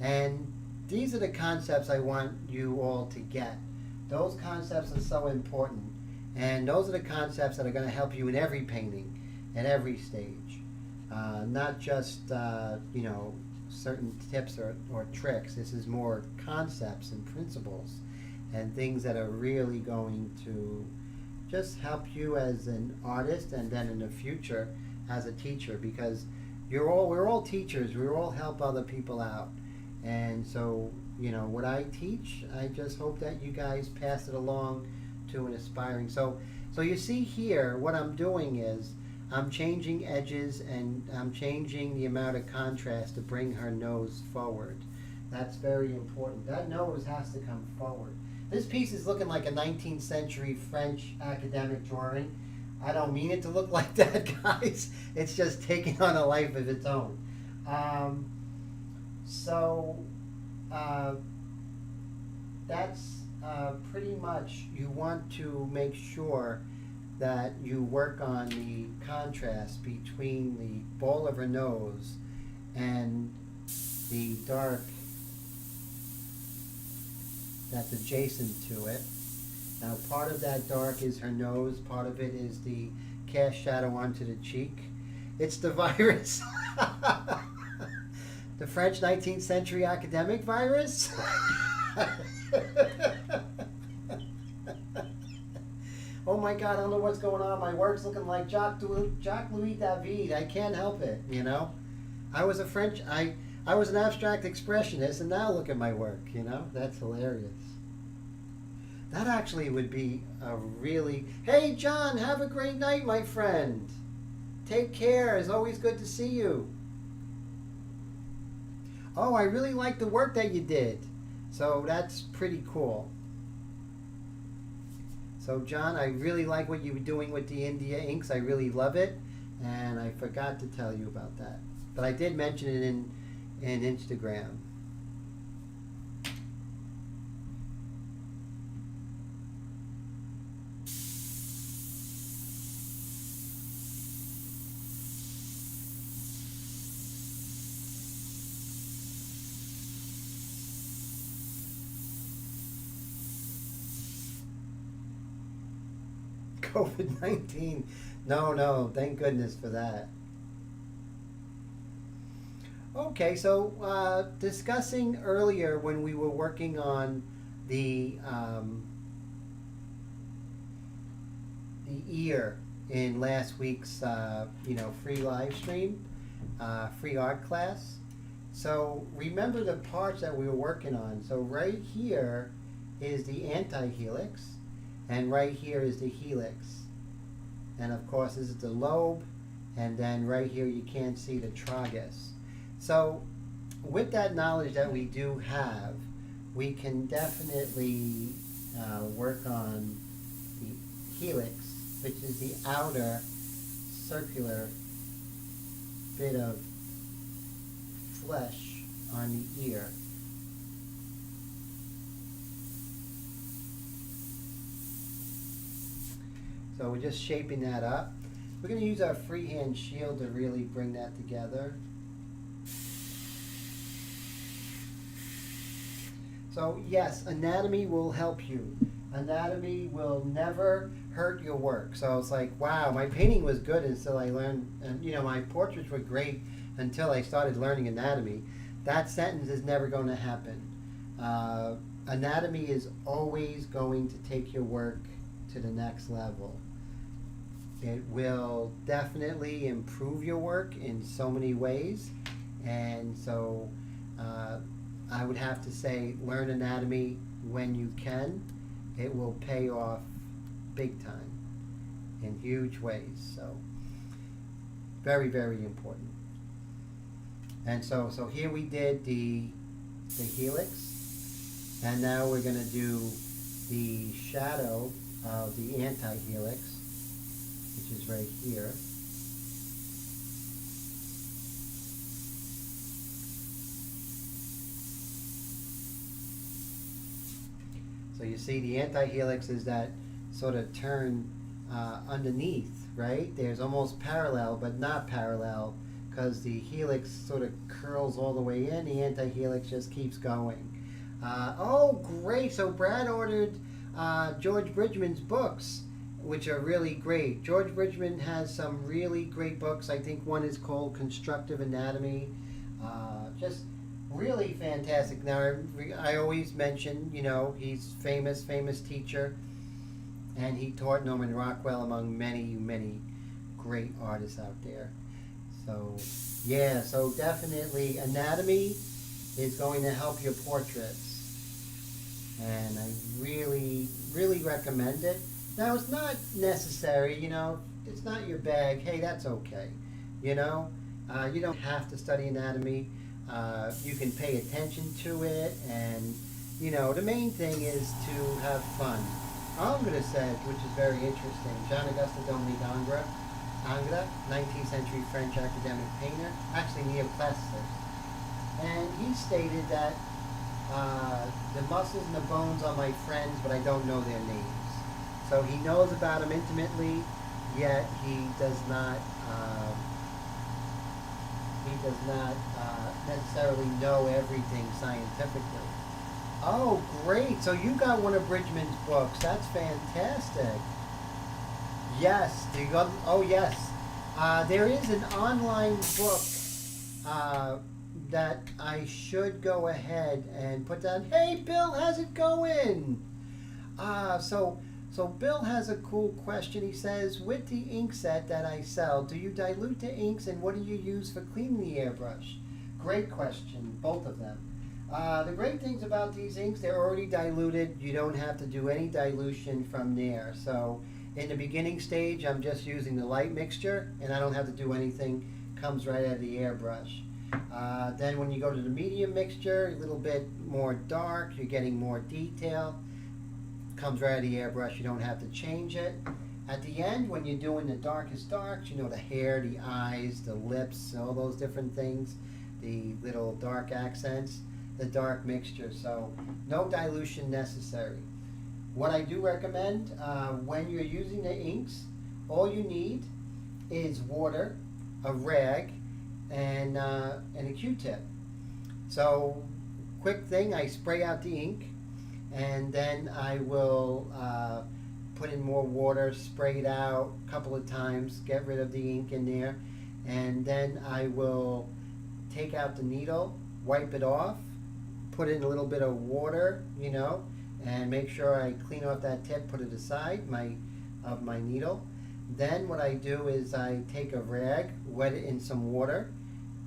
And these are the concepts I want you all to get. Those concepts are so important. And those are the concepts that are going to help you in every painting, at every stage. Not just, you know, certain tips or tricks. This is more concepts and principles and things that are really going to just help you as an artist and then in the future as a teacher, because we're all teachers. We all help other people out. And so, you know, what I teach, I just hope that you guys pass it along to an aspiring. So you see here, what I'm doing is I'm changing edges and I'm changing the amount of contrast to bring her nose forward. That's very important. That nose has to come forward. This piece is looking like a 19th century French academic drawing. I don't mean it to look like that, guys. It's just taking on a life of its own. That's pretty much, you want to make sure that you work on the contrast between the ball of her nose and the dark that's adjacent to it. Now part of that dark is her nose, part of it is the cast shadow onto the cheek. It's the virus. The French 19th century academic virus. Oh my God, I don't know what's going on. My work's looking like Jacques Louis David. I can't help it, you know. I was an abstract expressionist, and now look at my work, you know. That's hilarious. That actually would be a really... Hey, John, have a great night, my friend. Take care. It's always good to see you. Oh, I really like the work that you did. So that's pretty cool. So John, I really like what you were doing with the India inks. I really love it. And I forgot to tell you about that. But I did mention it in Instagram. COVID-19. No, thank goodness for that. Okay, so discussing earlier when we were working on the ear in last week's free live stream, free art class. So remember the parts that we were working on. So right here is the anti-helix, and right here is the helix. And of course this is the lobe, And then right here you can't see the tragus. So with that knowledge that we do have, we can definitely work on the helix, which is the outer circular bit of flesh on the ear. So we're just shaping that up. We're going to use our freehand shield to really bring that together. So yes, anatomy will help you. Anatomy will never hurt your work. So it's like, wow, my painting was good until I learned, and you know, my portraits were great until I started learning anatomy. That sentence is never going to happen. Anatomy is always going to take your work to the next level. It will definitely improve your work in so many ways, and so I would have to say learn anatomy when you can. It will pay off big time in huge ways. So very, very important. And so here we did the helix, and now we're going to do the shadow of the anti-helix, which is right here. So you see the anti-helix is that sort of turn underneath, right? There's almost parallel, but not parallel, because the helix sort of curls all the way in. The anti-helix just keeps going. Oh, great. So Brad ordered George Bridgman's books, which are really great. George Bridgman has some really great books. I think one is called Constructive Anatomy. Just really fantastic. Now, I always mention, you know, he's famous teacher, and he taught Norman Rockwell among many, many great artists out there. So, yeah, so definitely anatomy is going to help your portraits, and I really, really recommend it. Now, it's not necessary, you know, it's not your bag. Hey, that's okay, you know. You don't have to study anatomy. You can pay attention to it, and, you know, the main thing is to have fun. I'm going to say, which is very interesting, John Auguste Dominique Ingres, 19th century French academic painter, actually neoclassicist. And he stated that the muscles and the bones are my friends, but I don't know their names. So he knows about them intimately, yet he does not necessarily know everything scientifically. Oh, great. So you got one of Bridgman's books. That's fantastic. Yes. Oh, yes. There is an online book that I should go ahead and put down. Hey, Bill, how's it going? So Bill has a cool question. He says, with the ink set that I sell, do you dilute the inks, and what do you use for cleaning the airbrush? Great question, both of them. The great things about these inks, they're already diluted. You don't have to do any dilution from there. So in the beginning stage, I'm just using the light mixture, and I don't have to do anything. Comes right out of the airbrush. Then when you go to the medium mixture, a little bit more dark, you're getting more detail. Comes right out of the airbrush. You don't have to change it. At the end, when you're doing the darkest darks, you know, the hair, the eyes, the lips, all those different things, the little dark accents, the dark mixture. So no dilution necessary. What I do recommend when you're using the inks, all you need is water, a rag, and a Q-tip. So quick thing, I spray out the ink, and then I will put in more water, spray it out a couple of times, get rid of the ink in there, and then I will take out the needle, wipe it off, put in a little bit of water, you know, and make sure I clean off that tip, put it aside of my needle. Then what I do is I take a rag, wet it in some water,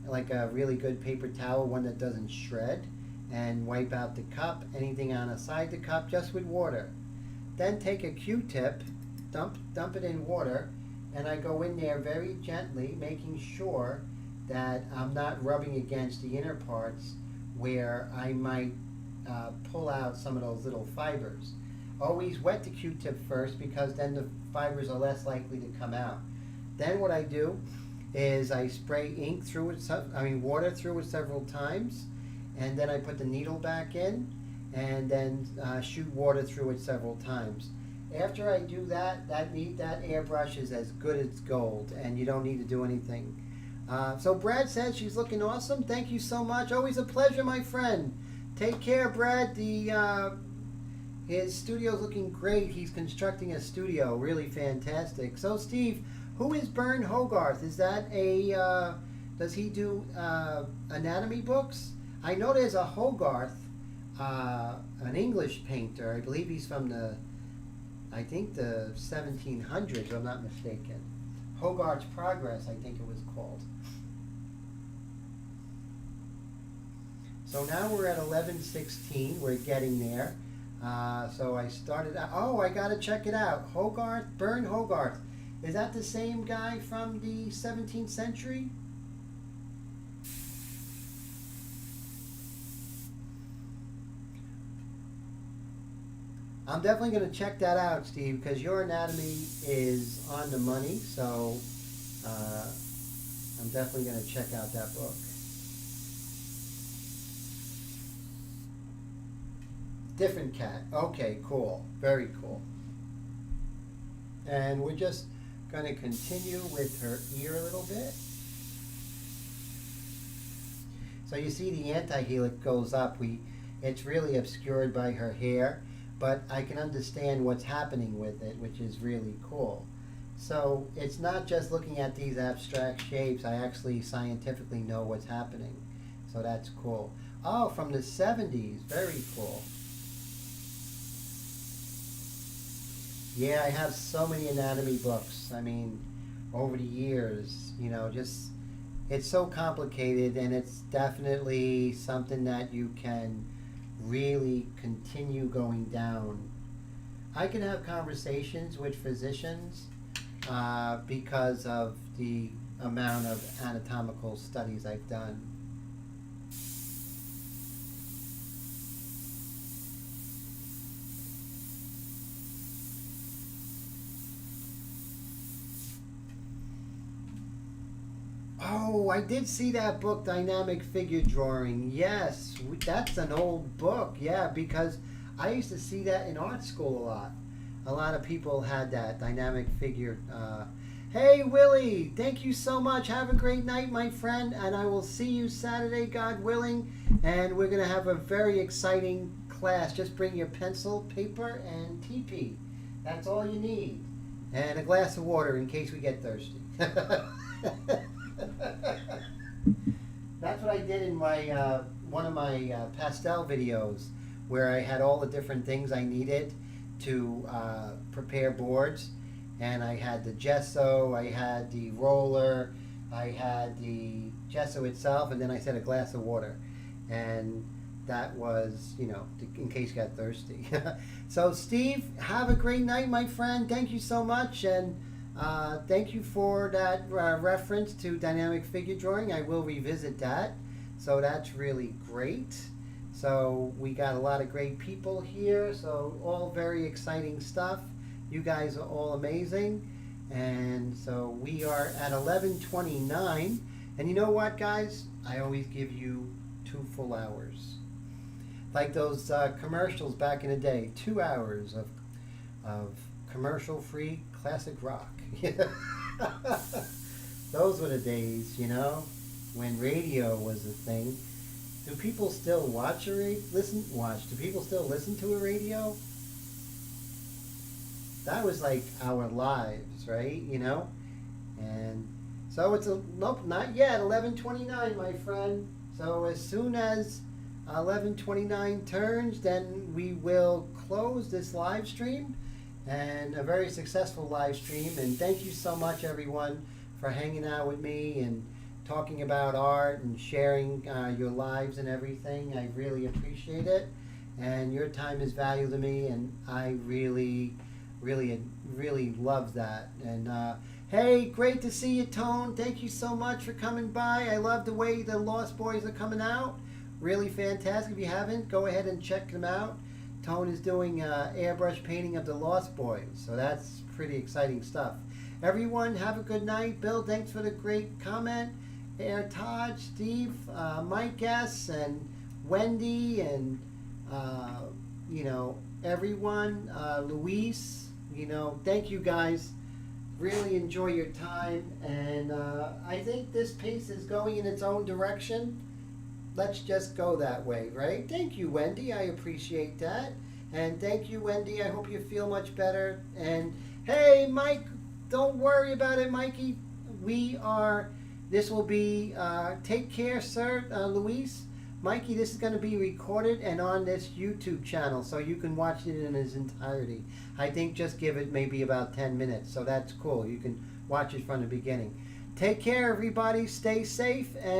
like a really good paper towel, one that doesn't shred, and wipe out the cup, anything on inside the cup, just with water. Then take a Q-tip, dump it in water, and I go in there very gently, making sure that I'm not rubbing against the inner parts where I might pull out some of those little fibers. Always wet the Q-tip first, because then the fibers are less likely to come out. Then what I do is I spray ink through it, water through it several times, and then I put the needle back in, and then shoot water through it several times. After I do that, that airbrush is as good as gold, and you don't need to do anything. So Brad says she's looking awesome. Thank you so much. Always a pleasure, my friend. Take care, Brad. His studio's looking great. He's constructing a studio. Really fantastic. So, Steve, who is Bern Hogarth? Is that does he do anatomy books? I know there's a Hogarth, an English painter. I believe he's from the 1700s, if I'm not mistaken. Hogarth's Progress, I think it was called. So now we're at 11:16. We're getting there. So I started out. Oh, I got to check it out. Hogarth, Bern Hogarth. Is that the same guy from the 17th century? I'm definitely going to check that out, Steve, because your anatomy is on the money. So I'm definitely going to check out that book. Different cat. Okay, cool. Very cool. And we're just going to continue with her ear a little bit. So you see the anti-helix goes up. It's really obscured by her hair, but I can understand what's happening with it, which is really cool. So it's not just looking at these abstract shapes. I actually scientifically know what's happening. So that's cool. Oh, from the 70s. Very cool. Yeah, I have so many anatomy books. I mean, over the years, just it's so complicated, and it's definitely something that you can really continue going down. I can have conversations with physicians because of the amount of anatomical studies I've done. Oh, I did see that book, Dynamic Figure Drawing. Yes, that's an old book. Yeah, because I used to see that in art school a lot. A lot of people had that dynamic figure. Hey, Willie, thank you so much. Have a great night, my friend, and I will see you Saturday, God willing. And we're going to have a very exciting class. Just bring your pencil, paper, and TP. That's all you need. And a glass of water in case we get thirsty. That's what I did in my one of my pastel videos, where I had all the different things I needed to prepare boards. And I had the gesso, I had the roller, I had the gesso itself, and then I said a glass of water. And that was, in case you got thirsty. So Steve, have a great night, my friend. Thank you so much. And thank you for that reference to dynamic figure drawing. I will revisit that. So that's really great. So we got a lot of great people here. So all very exciting stuff. You guys are all amazing. And so we are at 11:29. And you know what, guys? I always give you 2 full hours. Like those commercials back in the day. 2 hours of commercial-free classic rock. Those were the days, when radio was a thing. Do people still watch Do people still listen to a radio? That was like our lives, right? And so it's nope, not yet. 11:29, my friend. So as soon as 11:29 turns, then we will close this live stream. And a very successful live stream. And thank you so much, everyone, for hanging out with me and talking about art and sharing your lives and everything. I really appreciate it. And your time is valuable to me, and I really love that. And Hey, great to see you, Tone. Thank you so much for coming by. I love the way the Lost Boys are coming out. Really fantastic. If you haven't, go ahead and check them out. Tone is doing airbrush painting of the Lost Boys, so that's pretty exciting stuff. Everyone, have a good night. Bill, thanks for the great comment. Air Todd, Steve, Mike S, and Wendy, and everyone, Luis. Thank you guys. Really enjoy your time, and I think this piece is going in its own direction. Let's just go that way, right? Thank you, Wendy. I appreciate that. And thank you, Wendy. I hope you feel much better. And hey, Mike, don't worry about it, Mikey. This will be, take care, sir, Luis. Mikey, this is going to be recorded and on this YouTube channel, so you can watch it in its entirety. I think just give it maybe about 10 minutes, so that's cool. You can watch it from the beginning. Take care, everybody. Stay safe. And